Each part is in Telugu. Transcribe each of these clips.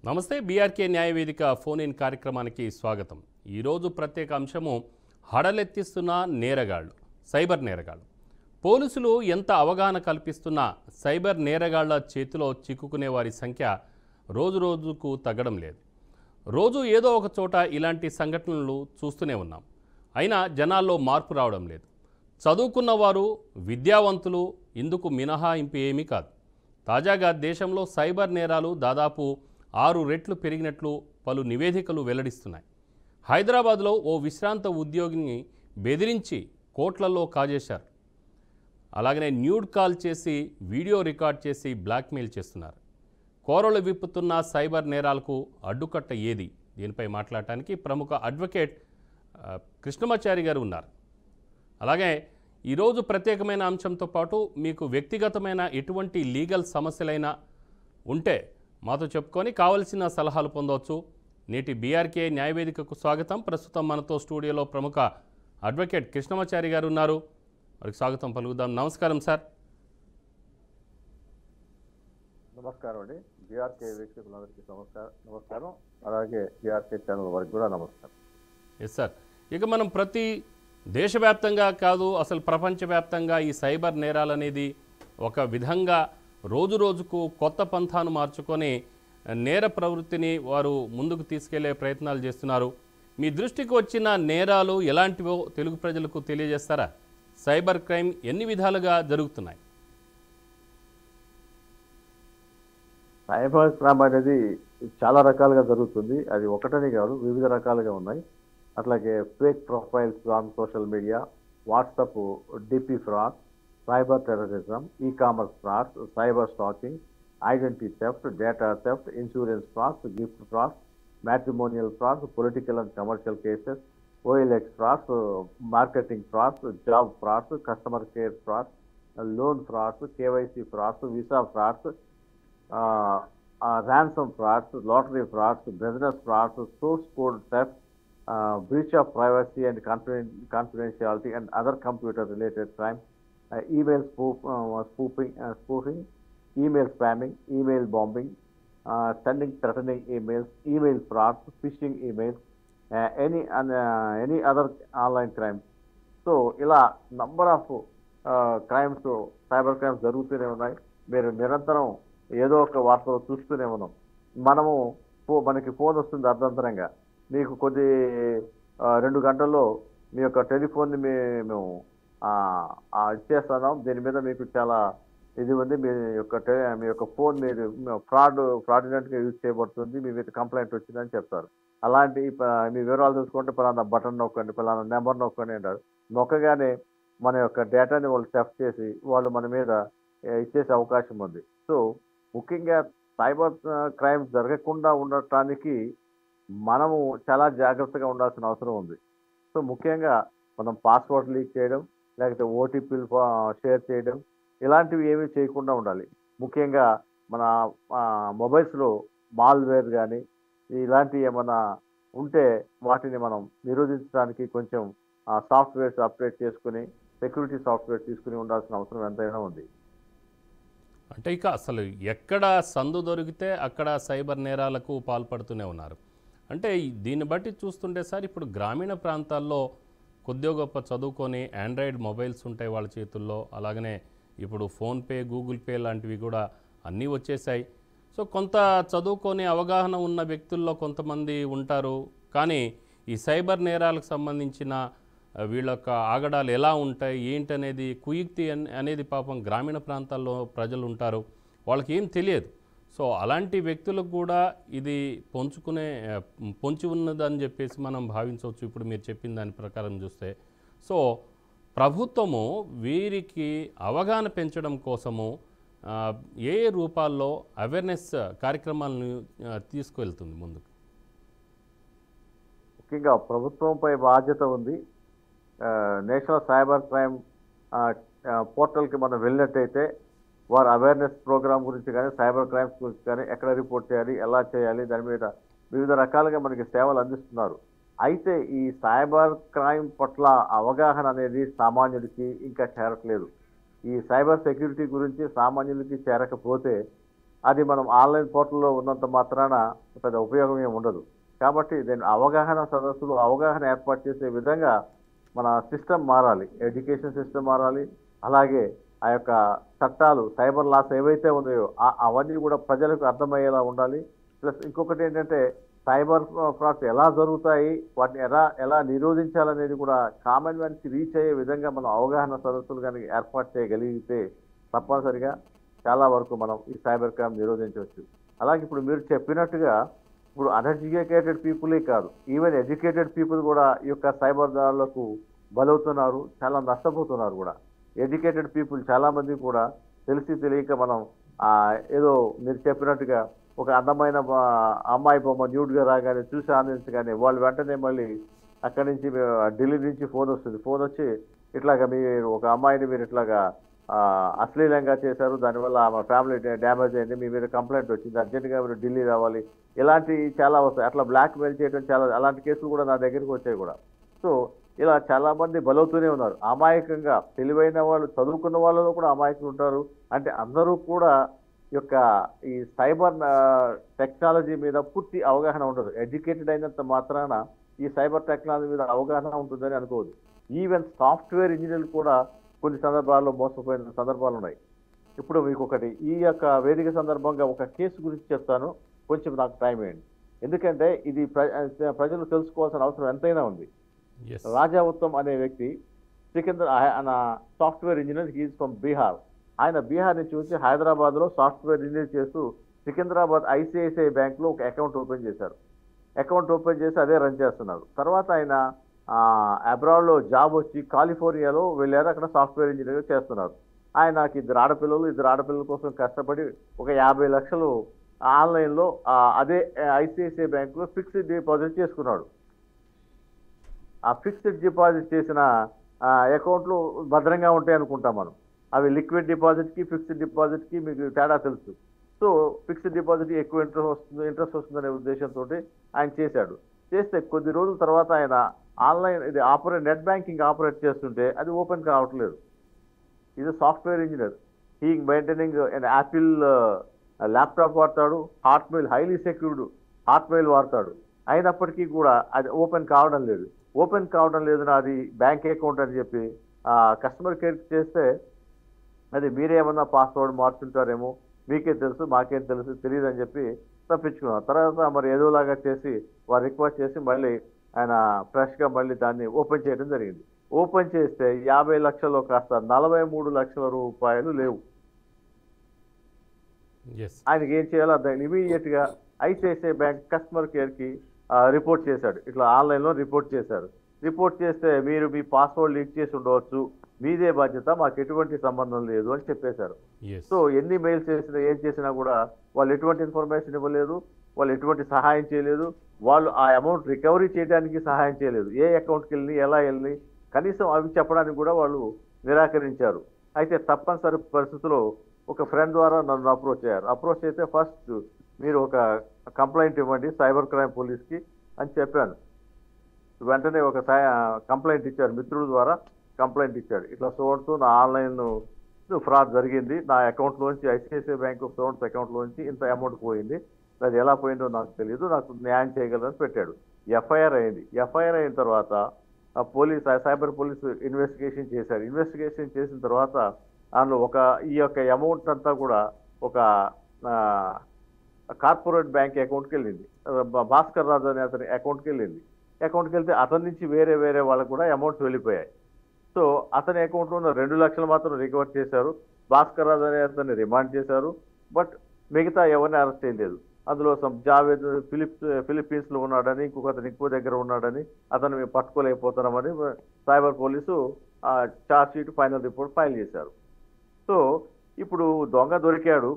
నమస్తే బీఆర్కే న్యాయవేదిక ఫోన్ ఇన్ కార్యక్రమానికి స్వాగతం. ఈరోజు ప్రత్యేక అంశము హడలెత్తిస్తున్న నేరగాళ్లు, సైబర్ నేరగాళ్లు. పోలీసులు ఎంత అవగాహన కల్పిస్తున్నా సైబర్ నేరగాళ్ల చేతిలో చిక్కుకునే వారి సంఖ్య రోజుకు తగ్గడం లేదు. రోజు ఏదో ఒక చోట ఇలాంటి సంఘటనలు చూస్తూనే ఉన్నాం. అయినా జనాల్లో మార్పు రావడం లేదు. చదువుకున్న వారు, విద్యావంతులు ఇందుకు మినహాయింపు ఏమీ కాదు. తాజాగా దేశంలో సైబర్ నేరాలు దాదాపు 6 రెట్లు పెరిగినట్లు పలు నివేదికలు వెల్లడిస్తున్నాయి. హైదరాబాద్లో ఓ విశ్రాంత ఉద్యోగిని బెదిరించి కోట్లలో కాజేశారు. అలాగనే న్యూడ్ కాల్ చేసి వీడియో రికార్డ్ చేసి బ్లాక్మెయిల్ చేస్తున్నారు. కోరలు విప్పుతున్న సైబర్ నేరాలకు అడ్డుకట్ట ఏది? దీనిపై మాట్లాడటానికి ప్రముఖ అడ్వకేట్ కృష్ణమాచారి గారు ఉన్నారు. అలాగే ఈరోజు ప్రత్యేకమైన అంశంతో పాటు మీకు వ్యక్తిగతమైన ఎటువంటి లీగల్ సమస్యలైనా ఉంటే మాతో చెప్పుకొని కావలసిన సలహాలు పొందవచ్చు. నేటి బీఆర్కే న్యాయవేదికకు స్వాగతం. ప్రస్తుతం మనతో స్టూడియోలో ప్రముఖ అడ్వకేట్ కృష్ణమాచారి గారు ఉన్నారు. వారికి స్వాగతం పలుకుదాం. నమస్కారం సార్. నమస్కారం అండి. బీఆర్కే వీక్షకులందరికీ నమస్కారం. అలాగే బీఆర్కే ఛానల్ వారికి కూడా నమస్కారం. Yes sir. ఇక మనం ప్రతి దేశవ్యాప్తంగా కాదు, అసలు ప్రపంచవ్యాప్తంగా ఈ సైబర్ నేరాలు అనేది ఒక విధంగా రోజుకు కొత్త పంథాను మార్చుకొని నేర ప్రవృత్తిని వారు ముందుకు తీసుకెళ్లే ప్రయత్నాలు చేస్తున్నారు. మీ దృష్టికి వచ్చిన నేరాలు ఎలాంటివో తెలుగు ప్రజలకు తెలియజేస్తారా? సైబర్ క్రైమ్ ఎన్ని విధాలుగా జరుగుతున్నాయి? సైబర్ క్రైమ్ అనేది చాలా రకాలుగా జరుగుతుంది. అది ఒకటని కాదు, వివిధ రకాలుగా ఉన్నాయి. అట్లాగే fake profiles on social media, WhatsApp DP fraud, cyber terrorism, e-commerce frauds, cyber stalking, identity theft, data theft, insurance frauds, gift frauds, matrimonial frauds, political and commercial cases, OLX frauds, marketing frauds, job frauds, customer care frauds, loan frauds, KYC frauds, visa frauds, ransom frauds, lottery frauds, business frauds, source code theft, breach of privacy and confidentiality and other computer related crimes, email spoofing, email spamming, email bombing, sending threatening emails, email frauds, phishing emails, any other online crimes. So ఇలా number of crimes, cyber crimes జరుగుతూనే ఉన్నాయి. మీరు నిరంతరం ఏదో ఒక వార్తలు చూస్తూనే ఉన్నాం. మనకి ఫోన్ వస్తుంది అర్ధంతరంగా, మీకు కొద్ది 2 గంటల్లో మీ యొక్క టెలిఫోన్ని మేము ఇచ్చేస్తున్నాం, దీని మీద మీకు చాలా ఇది ఉంది, మీ యొక్క ఫోన్ మీరు ఫ్రాడ్యులెంట్గా యూజ్ చేయబడుతుంది, మీ మీద కంప్లైంట్ వచ్చిందని చెప్తారు. అలాంటి మీ వివరాలు చూసుకుంటే పలానా బటన్ నొక్కండి, పలానా నెంబర్ నొక్కండి అంటారు. నొక్కగానే మన యొక్క డేటాని వాళ్ళు థెఫ్ట్ చేసి వాళ్ళు మన మీద ఇచ్చేసే అవకాశం ఉంది. సో ముఖ్యంగా సైబర్ క్రైమ్స్ జరగకుండా ఉండటానికి మనము చాలా జాగ్రత్తగా ఉండాల్సిన అవసరం ఉంది. సో ముఖ్యంగా మనం పాస్వర్డ్ లీక్ చేయడం, లేకపోతే ఓటీపీలు షేర్ చేయడం, ఇలాంటివి ఏమీ చేయకుండా ఉండాలి. ముఖ్యంగా మన మొబైల్స్లో మాల్వేర్ కానీ ఇలాంటివి ఏమైనా ఉంటే వాటిని మనం నిరోధించడానికి కొంచెం సాఫ్ట్వేర్స్ అప్డేట్ చేసుకుని, సెక్యూరిటీ సాఫ్ట్వేర్ తీసుకుని ఉండాల్సిన అవసరం ఎంతైనా ఉంది. అంటే ఇక అసలు ఎక్కడ సందు దొరికితే అక్కడ సైబర్ నేరాలకు పాల్పడుతూనే ఉన్నారు. అంటే దీన్ని బట్టి చూస్తుంటే సార్, ఇప్పుడు గ్రామీణ ప్రాంతాల్లో కొద్దిగా గొప్ప చదువుకొని ఆండ్రాయిడ్ మొబైల్స్ ఉంటాయి వాళ్ళ చేతుల్లో. అలాగనే ఇప్పుడు ఫోన్పే, గూగుల్ పే లాంటివి కూడా అన్నీ వచ్చేసాయి. సో కొంత చదువుకొని అవగాహన ఉన్న వ్యక్తుల్లో కొంతమంది ఉంటారు. కానీ ఈ సైబర్ నేరాలకు సంబంధించిన వీళ్ళ యొక్క ఆగడాలు ఎలా ఉంటాయి ఏంటనేది కుయుక్తి అనేది పాపం గ్రామీణ ప్రాంతాల్లో ప్రజలు ఉంటారు, వాళ్ళకి ఏం తెలియదు. సో అలాంటి వ్యక్తులకు కూడా ఇది పొంచి ఉన్నదని చెప్పేసి మనం భావించవచ్చు. ఇప్పుడు మీరు చెప్పిన దాని ప్రకారం చూస్తే, సో ప్రభుత్వము వీరికి అవగాహన పెంచడం కోసము ఏ రూపాల్లో అవేర్నెస్ కార్యక్రమాలను తీసుకువెళ్తుంది ముందుకు? ముఖ్యంగా ప్రభుత్వంపై బాధ్యత ఉంది. నేషనల్ సైబర్ క్రైమ్ పోర్టల్కి మనం వెళ్ళినట్టయితే వారు అవేర్నెస్ ప్రోగ్రామ్ గురించి కానీ, సైబర్ క్రైమ్స్ గురించి కానీ, ఎక్కడ రిపోర్ట్ చేయాలి, ఎలా చేయాలి, దాని మీద వివిధ రకాలుగా మనకి సేవలు అందిస్తున్నారు. అయితే ఈ సైబర్ క్రైమ్ పట్ల అవగాహన అనేది సామాన్యుడికి ఇంకా చేరట్లేదు. ఈ సైబర్ సెక్యూరిటీ గురించి సామాన్యులకి చేరకపోతే అది మనం ఆన్లైన్ పోర్టల్లో ఉన్నంత మాత్రాన పెద్ద ఉపయోగం ఏమి ఉండదు. కాబట్టి దీని అవగాహన సదస్సులు, అవగాహన ఏర్పాటు చేసే విధంగా మన సిస్టమ్ మారాలి. ఎడ్యుకేషన్ సిస్టమ్ మారాలి. అలాగే ఆ యొక్క చట్టాలు, సైబర్ లాస్ ఏవైతే ఉన్నాయో అవన్నీ కూడా ప్రజలకు అర్థమయ్యేలా ఉండాలి. ప్లస్ ఇంకొకటి ఏంటంటే సైబర్ ఫ్రాడ్స్ ఎలా జరుగుతాయి, వాటిని ఎలా నిరోధించాలనేది కూడా కామన్ మ్యాన్కి రీచ్ అయ్యే విధంగా మనం అవగాహన సదస్సులు కనుక ఏర్పాటు చేయగలిగితే తప్పనిసరిగా చాలా వరకు మనం ఈ సైబర్ క్రైమ్ నిరోధించవచ్చు. అలాగే ఇప్పుడు మీరు చెప్పినట్టుగా ఇప్పుడు అన్ఎడ్యుకేటెడ్ పీపులే కాదు, ఈవెన్ ఎడ్యుకేటెడ్ పీపుల్ కూడా ఈ యొక్క సైబర్ దాడులకు బలవుతున్నారు, చాలా నష్టపోతున్నారు కూడా. ఎడ్యుకేటెడ్ పీపుల్ చాలామంది కూడా తెలిసి తెలియక మనం ఏదో మీరు చెప్పినట్టుగా ఒక అందమైన అమ్మాయి బొమ్మ న్యూడ్గా రాగానే చూసి ఆనందించగానే వాళ్ళు వెంటనే మళ్ళీ అక్కడి నుంచి ఢిల్లీ నుంచి ఫోన్ వస్తుంది. ఫోన్ వచ్చి ఇట్లాగా మీరు ఒక అమ్మాయిని మీరు ఇట్లాగా అశ్లీలంగా చేశారు, దానివల్ల ఆమె ఫ్యామిలీ డ్యామేజ్ అయింది, మీ మీద కంప్లైంట్ వచ్చింది, అర్జెంటుగా మీరు ఢిల్లీ రావాలి, ఇలాంటి చాలా వస్తాయి. అట్లా బ్లాక్ మెయిల్ చేయడం చాలా, అలాంటి కేసులు కూడా నా దగ్గరికి వచ్చాయి కూడా. సో ఇలా చాలామంది బలవుతూనే ఉన్నారు. అమాయకంగా తెలివైన వాళ్ళు, చదువుకున్న వాళ్ళలో కూడా అమాయకులు ఉంటారు. అంటే అందరూ కూడా ఈ సైబర్ టెక్నాలజీ మీద పూర్తి అవగాహన ఉండదు. ఎడ్యుకేటెడ్ అయినంత మాత్రాన ఈ సైబర్ టెక్నాలజీ మీద అవగాహన ఉంటుందని అనుకోవద్దు. ఈవెన్ సాఫ్ట్వేర్ ఇంజనీర్లు కూడా కొన్ని సందర్భాల్లో మోసపోయిన సందర్భాలు ఉన్నాయి. ఇప్పుడు మీకు ఒకటి ఈ యొక్క వేదిక సందర్భంగా ఒక కేసు గురించి చెప్తాను, కొంచెం నాకు టైం వేయండి. ఎందుకంటే ఇది ప్రజలు తెలుసుకోవాల్సిన అవసరం ఎంతైనా ఉంది. రాజా ఉత్తమ్ అనే వ్యక్తి ఆయన software engineer, he's from Bihar. ఆయన బీహార్ నుంచి వచ్చి హైదరాబాద్లో సాఫ్ట్వేర్ ఇంజనీర్ చేస్తూ సికింద్రాబాద్ ఐసిఐసిఐ బ్యాంక్లో ఒక అకౌంట్ ఓపెన్ చేశారు. అకౌంట్ ఓపెన్ చేసి అదే రన్ చేస్తున్నారు. తర్వాత ఆయన అబ్రాడ్లో జాబ్ వచ్చి కాలిఫోర్నియాలో వెళ్ళారు, అక్కడ సాఫ్ట్వేర్ ఇంజనీర్ చేస్తున్నారు. ఆయనకి ఇద్దరు ఆడపిల్లల కోసం కష్టపడి ఒక 50 లక్షలు ఆన్లైన్లో అదే ఐసిఐసిఐ బ్యాంకులో ఫిక్స్డ్ డిపాజిట్ చేసుకున్నాడు. ఆ ఫిక్స్డ్ డిపాజిట్ చేసిన అకౌంట్లు భద్రంగా ఉంటాయి అనుకుంటాం మనం. అవి లిక్విడ్ డిపాజిట్కి ఫిక్స్డ్ డిపాజిట్కి మీకు తేడా తెలుసు. సో ఫిక్స్డ్ డిపాజిట్ ఎక్కువ ఇంట్రెస్ట్ వస్తుందనే ఉద్దేశంతో ఆయన చేశాడు. చేస్తే కొద్ది రోజుల తర్వాత ఆయన ఆన్లైన్ నెట్ బ్యాంకింగ్ ఆపరేట్ చేస్తుంటే అది ఓపెన్ కావట్లేదు. ఇది software engineer, he maintaining Apple laptop వాడతాడు, హాట్మెయిల్ హైలీ సెక్యూర్డ్ హాట్మెయిల్ వాడతాడు. అయినప్పటికీ కూడా అది ఓపెన్ కావడం లేదు. అది బ్యాంక్ అకౌంట్ అని చెప్పి కస్టమర్ కేర్కి చేస్తే అది మీరేమన్నా పాస్వర్డ్ మార్చుంటారేమో, మీకే తెలుసు, మాకేం తెలుసు, తెలియదు అని చెప్పి తప్పించుకున్నారు. తర్వాత మరి ఏదోలాగా చేసి వారు రిక్వెస్ట్ చేసి మళ్ళీ ఆయన ఫ్రెష్గా మళ్ళీ దాన్ని ఓపెన్ చేయడం జరిగింది. ఓపెన్ చేస్తే 50 లక్షల్లో కాస్త 43 లక్షల రూపాయలు లేవు. ఆయనకి ఏం చేయాలో దాన్ని ఇమీడియట్గా ఐసిఐసిఐ బ్యాంక్ కస్టమర్ కేర్కి రిపోర్ట్ చేశాడు. ఇట్లా ఆన్లైన్లో రిపోర్ట్ చేశారు. రిపోర్ట్ చేస్తే మీరు మీ పాస్వర్డ్ లీక్ చేసి ఉండవచ్చు, మీదే బాధ్యత, మాకు ఎటువంటి సంబంధం లేదు అని చెప్పేశారు. సో ఎన్ని మెయిల్స్ చేసినా ఏం చేసినా కూడా వాళ్ళు ఎటువంటి ఇన్ఫర్మేషన్ ఇవ్వలేదు, వాళ్ళు ఎటువంటి సహాయం చేయలేదు, వాళ్ళు ఆ అమౌంట్ రికవరీ చేయడానికి సహాయం చేయలేదు. ఏ అకౌంట్కి వెళ్ళి ఎలా వెళ్ళి కనీసం అవి చెప్పడానికి కూడా వాళ్ళు నిరాకరించారు. అయితే తప్పనిసరి పరిస్థితుల్లో ఒక ఫ్రెండ్ ద్వారా నన్ను అప్రోచ్ అయితే ఫస్ట్ మీరు ఒక కంప్లైంట్ ఇవ్వండి సైబర్ క్రైమ్ పోలీస్కి అని చెప్పాను. వెంటనే ఒక కంప్లైంట్ ఇచ్చారు, మిత్రుల ద్వారా కంప్లైంట్ ఇచ్చాడు. ఇట్లా సోడ్స్ నా ఆన్లైన్ ఫ్రాడ్ జరిగింది, నా అకౌంట్లోంచి ఐసిఐసిఐ బ్యాంక్ సోడ్స్ అకౌంట్లోంచి ఇంత అమౌంట్ పోయింది, అది ఎలా పోయిందో నాకు తెలియదు, నాకు న్యాయం చేయగలరని పెట్టాడు. ఎఫ్ఐఆర్ అయింది. ఎఫ్ఐఆర్ అయిన తర్వాత సైబర్ పోలీసు ఇన్వెస్టిగేషన్ చేశారు. ఇన్వెస్టిగేషన్ చేసిన తర్వాత అందులో ఈ యొక్క అమౌంట్ అంతా కూడా ఒక కార్పొరేట్ బ్యాంక్ అకౌంట్కి వెళ్ళింది, భాస్కర్ రాజు అనే అతని అకౌంట్కి వెళ్ళింది. అకౌంట్కి వెళ్తే అతని నుంచి వేరే వాళ్ళకు కూడా అమౌంట్స్ వెళ్ళిపోయాయి. సో అతని అకౌంట్లో ఉన్న 2 లక్షలు మాత్రం రికవర్ చేశారు. భాస్కర్ రాజు అనే అతన్ని రిమాండ్ చేశారు. బట్ మిగతా ఎవరిని అరెస్ట్ చేయలేదు. అందులో జావేద్ ఫిలిప్పీన్స్లో ఉన్నాడని, ఇంకో దగ్గర ఉన్నాడని, అతను మేము పట్టుకోలేకపోతున్నామని cyber police charge sheet final report file చేశారు. సో ఇప్పుడు దొంగ దొరికాడు,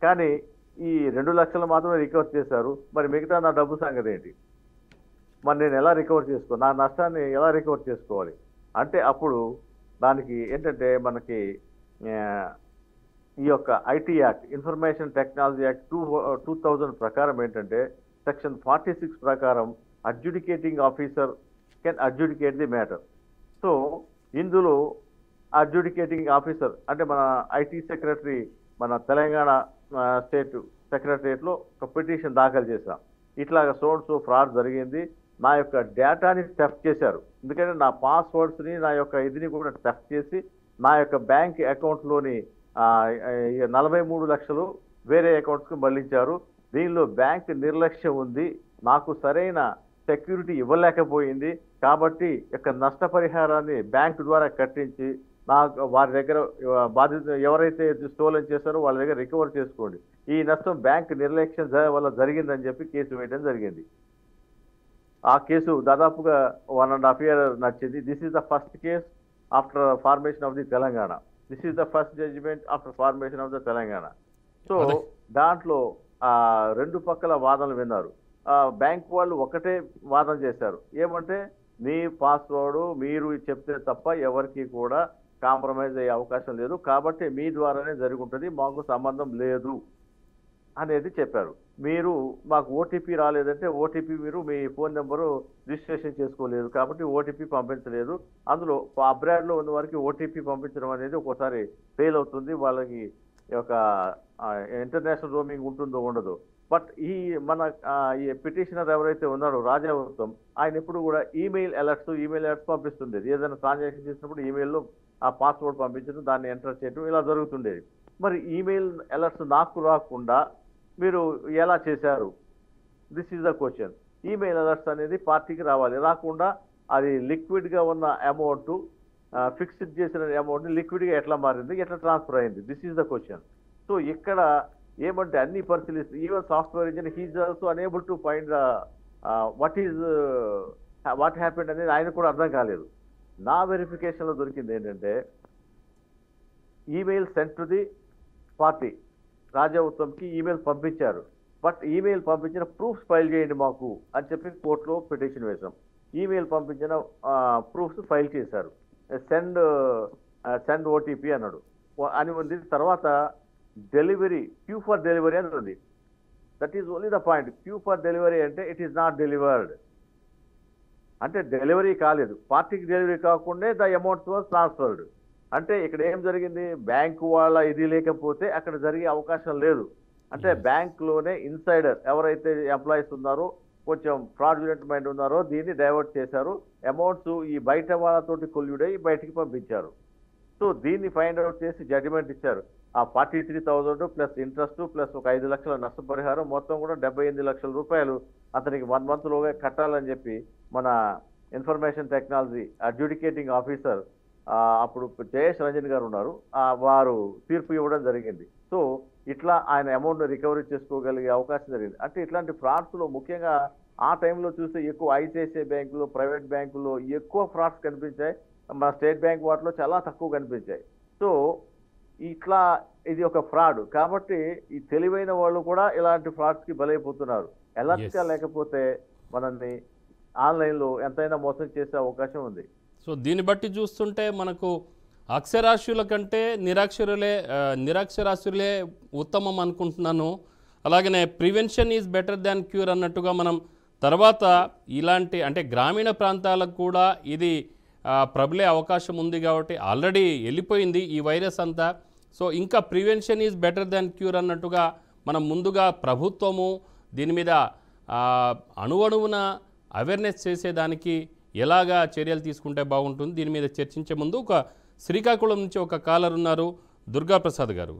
కానీ ఈ 2 లక్షలు మాత్రమే రికవర్ చేశారు. మరి మిగతా నా డబ్బు సంగతి ఏంటి? మరి నేను ఎలా రికవర్ నా నష్టాన్ని ఎలా రికవర్ చేసుకోవాలి అంటే అప్పుడు దానికి ఏంటంటే మనకి ఈ యొక్క IT act, information technology act 2000 ప్రకారం ఏంటంటే సెక్షన్ 46 ప్రకారం adjudicating officer can adjudicate the matter. So ఇందులో అడ్జుడికేటింగ్ ఆఫీసర్ అంటే మన ఐటీ సెక్రటరీ మన తెలంగాణ స్టేట్ సెక్రటరియట్లో ఒక పిటిషన్ దాఖలు చేశాం. ఇట్లాగ సో ఫ్రాడ్ జరిగింది, నా యొక్క డేటాని థెఫ్ట్ చేశారు. ఎందుకంటే నా పాస్వర్డ్స్ని నా యొక్క ఇదిని కూడా థెఫ్ట్ చేసి నా యొక్క బ్యాంక్ అకౌంట్లోని 43 లక్షలు వేరే అకౌంట్స్కి మళ్లించారు. దీనిలో బ్యాంక్ నిర్లక్ష్యం ఉంది, నాకు సరైన సెక్యూరిటీ ఇవ్వలేకపోయింది. కాబట్టి యొక్క నష్టపరిహారాన్ని బ్యాంక్ ద్వారా కట్టించి నాకు వారి దగ్గర బాధిత ఎవరైతే స్టోలన్ చేశారో వాళ్ళ దగ్గర రికవర్ చేసుకోండి. ఈ నష్టం బ్యాంక్ నిర్లక్ష్యం వల్ల జరిగిందని చెప్పి కేసు వేయడం జరిగింది. ఆ కేసు దాదాపుగా 1.5 year నడిచింది. This is the first case after formation of the Telangana. This is the first judgement after formation of the Telangana. So దాంట్లో రెండు పక్కల వాదనలు విన్నారు. బ్యాంక్ వాళ్ళు ఒకటే వాదన చేశారు, ఏమంటే మీ పాస్వర్డ్ మీరు చెప్తే తప్ప ఎవరికి కూడా కాంప్రమైజ్ అయ్యే అవకాశం లేదు, కాబట్టి మీ ద్వారానే జరిగి ఉంటుంది, మాకు సంబంధం లేదు అనేది చెప్పారు. మీరు మాకు ఓటీపీ రాలేదంటే ఓటీపీ మీరు మీ ఫోన్ నెంబరు రిజిస్ట్రేషన్ చేసుకోలేదు కాబట్టి ఓటీపీ పంపించలేదు. అందులో అబ్రాడ్లో ఉన్న వారికి ఓటీపీ పంపించడం అనేది ఒక్కోసారి ఫెయిల్ అవుతుంది, వాళ్ళకి ఒక ఇంటర్నేషనల్ రోమింగ్ ఉంటుందో ఉండదు. బట్ ఈ పిటిషనర్ ఎవరైతే ఉన్నారో రాజా ఉత్తమ్, ఆయన ఎప్పుడు కూడా ఈమెయిల్ అలర్ట్స్ పంపిస్తుండేది. ఏదైనా ట్రాన్సాక్షన్ చేసినప్పుడు ఈమెయిల్లో ఆ పాస్వర్డ్ పంపించడం, దాన్ని ఎంటర్ చేయడం ఇలా జరుగుతుండేది. మరి ఈమెయిల్ అలర్ట్స్ నాకు రాకుండా మీరు ఎలా చేశారు? This is the question. Email alerts అనేది పార్టీకి రావాలి, రాకుండా అది లిక్విడ్గా ఉన్న అమౌంట్ ఫిక్స్డ్ చేసిన అమౌంట్ని లిక్విడ్గా ఎట్లా మారింది, ఎట్లా ట్రాన్స్ఫర్ అయింది? This is the question. So ఇక్కడ ఏమంటే అన్ని పరిశీలిస్తే even software engineer he is also unable to find what happened అనేది ఆయన కూడా అర్థం కాలేదు. నా వెరిఫికేషన్లో దొరికింది ఏంటంటే email sent to the party, Raja ఉత్తమ్కి ఈమెయిల్ పంపించారు. బట్ ఈమెయిల్ పంపించిన ప్రూఫ్స్ ఫైల్ చేయండి మాకు అని చెప్పి కోర్టులో పిటిషన్ వేశాం. ఈమెయిల్ పంపించిన ప్రూఫ్స్ ఫైల్ చేశారు. సెండ్ ఓటీపీ అన్నాడు అని ఉంది. తర్వాత డెలివరీ, క్యూ ఫర్ డెలివరీ అని ఉంది. That is only the point. Q for delivery అంటే ఇట్ ఈస్ నాట్ డెలివర్డ్, అంటే డెలివరీ కాలేదు, పార్టీకి డెలివరీ కాకుండా ద అమౌంట్ వాజ్ ట్రాన్స్ఫర్డ్. అంటే ఇక్కడ ఏం జరిగింది, బ్యాంకు వాళ్ళ ఇది లేకపోతే అక్కడ జరిగే అవకాశం లేదు. అంటే బ్యాంకులోనే ఇన్సైడర్ ఎవరైతే ఎంప్లాయీస్ ఉన్నారో, కొంచెం ఫ్రాడ్యులెంట్ మైండ్ ఉన్నారో దీన్ని డైవర్ట్ చేశారు. అమౌంట్స్ ఈ బయట వాళ్ళతోటి కొల్యూడై బయటికి పంపించారు. సో దీన్ని ఫైండ్ అవుట్ చేసి జడ్జిమెంట్ ఇచ్చారు. ఆ 43,000 ప్లస్ ఇంట్రెస్ట్ ప్లస్ ఒక 5 లక్షల నష్టపరిహారం, మొత్తం కూడా 78 లక్షల రూపాయలు అతనికి 1 monthలోగా కట్టాలని చెప్పి మన ఇన్ఫర్మేషన్ టెక్నాలజీ అడ్జుడికేటింగ్ ఆఫీసర్ అప్పుడు జయేష్ రంజన్ గారు ఉన్నారు, వారు తీర్పు ఇవ్వడం జరిగింది. సో ఇట్లా ఆయన అమౌంట్ రికవరీ చేసుకోగలిగే అవకాశం జరిగింది. అంటే ఇట్లాంటి ఫ్రాడ్స్లో ముఖ్యంగా ఆ టైంలో చూస్తే ఎక్కువ ఐసిఐసిఐ బ్యాంకులు, ప్రైవేట్ బ్యాంకుల్లో ఎక్కువ ఫ్రాడ్స్ కనిపించాయి. మన స్టేట్ బ్యాంక్ వాటిలో చాలా తక్కువ కనిపించాయి. సో ఇట్లా ఇది ఒక ఫ్రాడ్ కాబట్టి ఈ తెలివైన వాళ్ళు కూడా ఇలాంటి ఫ్రాడ్స్కి బలైపోతున్నారు. అలర్ట్గా లేకపోతే మనల్ని ఆన్లైన్లో ఎంతైనా మోసం చేసే అవకాశం ఉంది. సో దీన్ని బట్టి చూస్తుంటే మనకు అక్షరాస్యుల కంటే నిరక్షరాస్యులే ఉత్తమం అనుకుంటున్నాను. అలాగనే prevention is better than cure అన్నట్టుగా మనం తర్వాత ఇలాంటి అంటే గ్రామీణ ప్రాంతాలకు కూడా ఇది ప్రబలే అవకాశం ఉంది కాబట్టి ఆల్రెడీ వెళ్ళిపోయింది ఈ వైరస్ అంతా. సో ఇంకా prevention is better than cure అన్నట్టుగా మనం ముందుగా ప్రభుత్వము దీని మీద అణువణువున అవేర్నెస్ చేసేదానికి ఎలాగా చర్యలు తీసుకుంటే బాగుంటుంది, దీని మీద చర్చించే ముందు ఒక శ్రీకాకుళం నుంచి ఒక కాలర్ ఉన్నారు, దుర్గాప్రసాద్ గారు.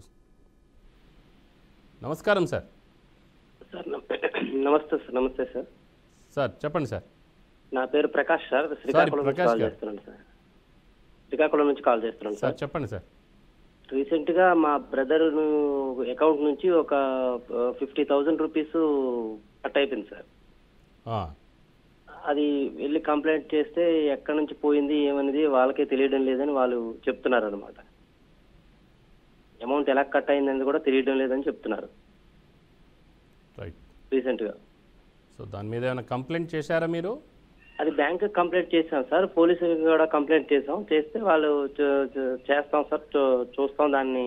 నమస్కారం సార్. సార్ నమస్తే సార్. నమస్తే సార్. సార్ చెప్పండి సార్. నా పేరు ప్రకాష్ సార్, శ్రీకాకుళం నుంచి కాల్ చేస్తున్నాను సార్. శ్రీకాకుళం నుంచి కాల్ చేస్తున్నాను సార్. చెప్పండి సార్. రీసెంట్గా మా బ్రదర్ అకౌంట్ నుంచి ఒక 50,000 రూపీస్ కట్ అయిపోయింది సార్. అది వెళ్ళి కంప్లైంట్ చేస్తే ఎక్కడి నుంచి పోయింది ఏమనేది వాళ్ళకే తెలియడం లేదని వాళ్ళు చెప్తున్నారు అనమాట. అమౌంట్ ఎలా కట్ అయిందని కూడా తెలియడం లేదని చెప్తున్నారు రీసెంట్గా. సో దాని మీద ఏమైనా కంప్లైంట్ చేశారా మీరు? అది బ్యాంక్ కంప్లైంట్ చేసాం సార్, పోలీసులు కూడా కంప్లైంట్ చేస్తే వాళ్ళు చేస్తాం సార్, చూస్తాం, దాన్ని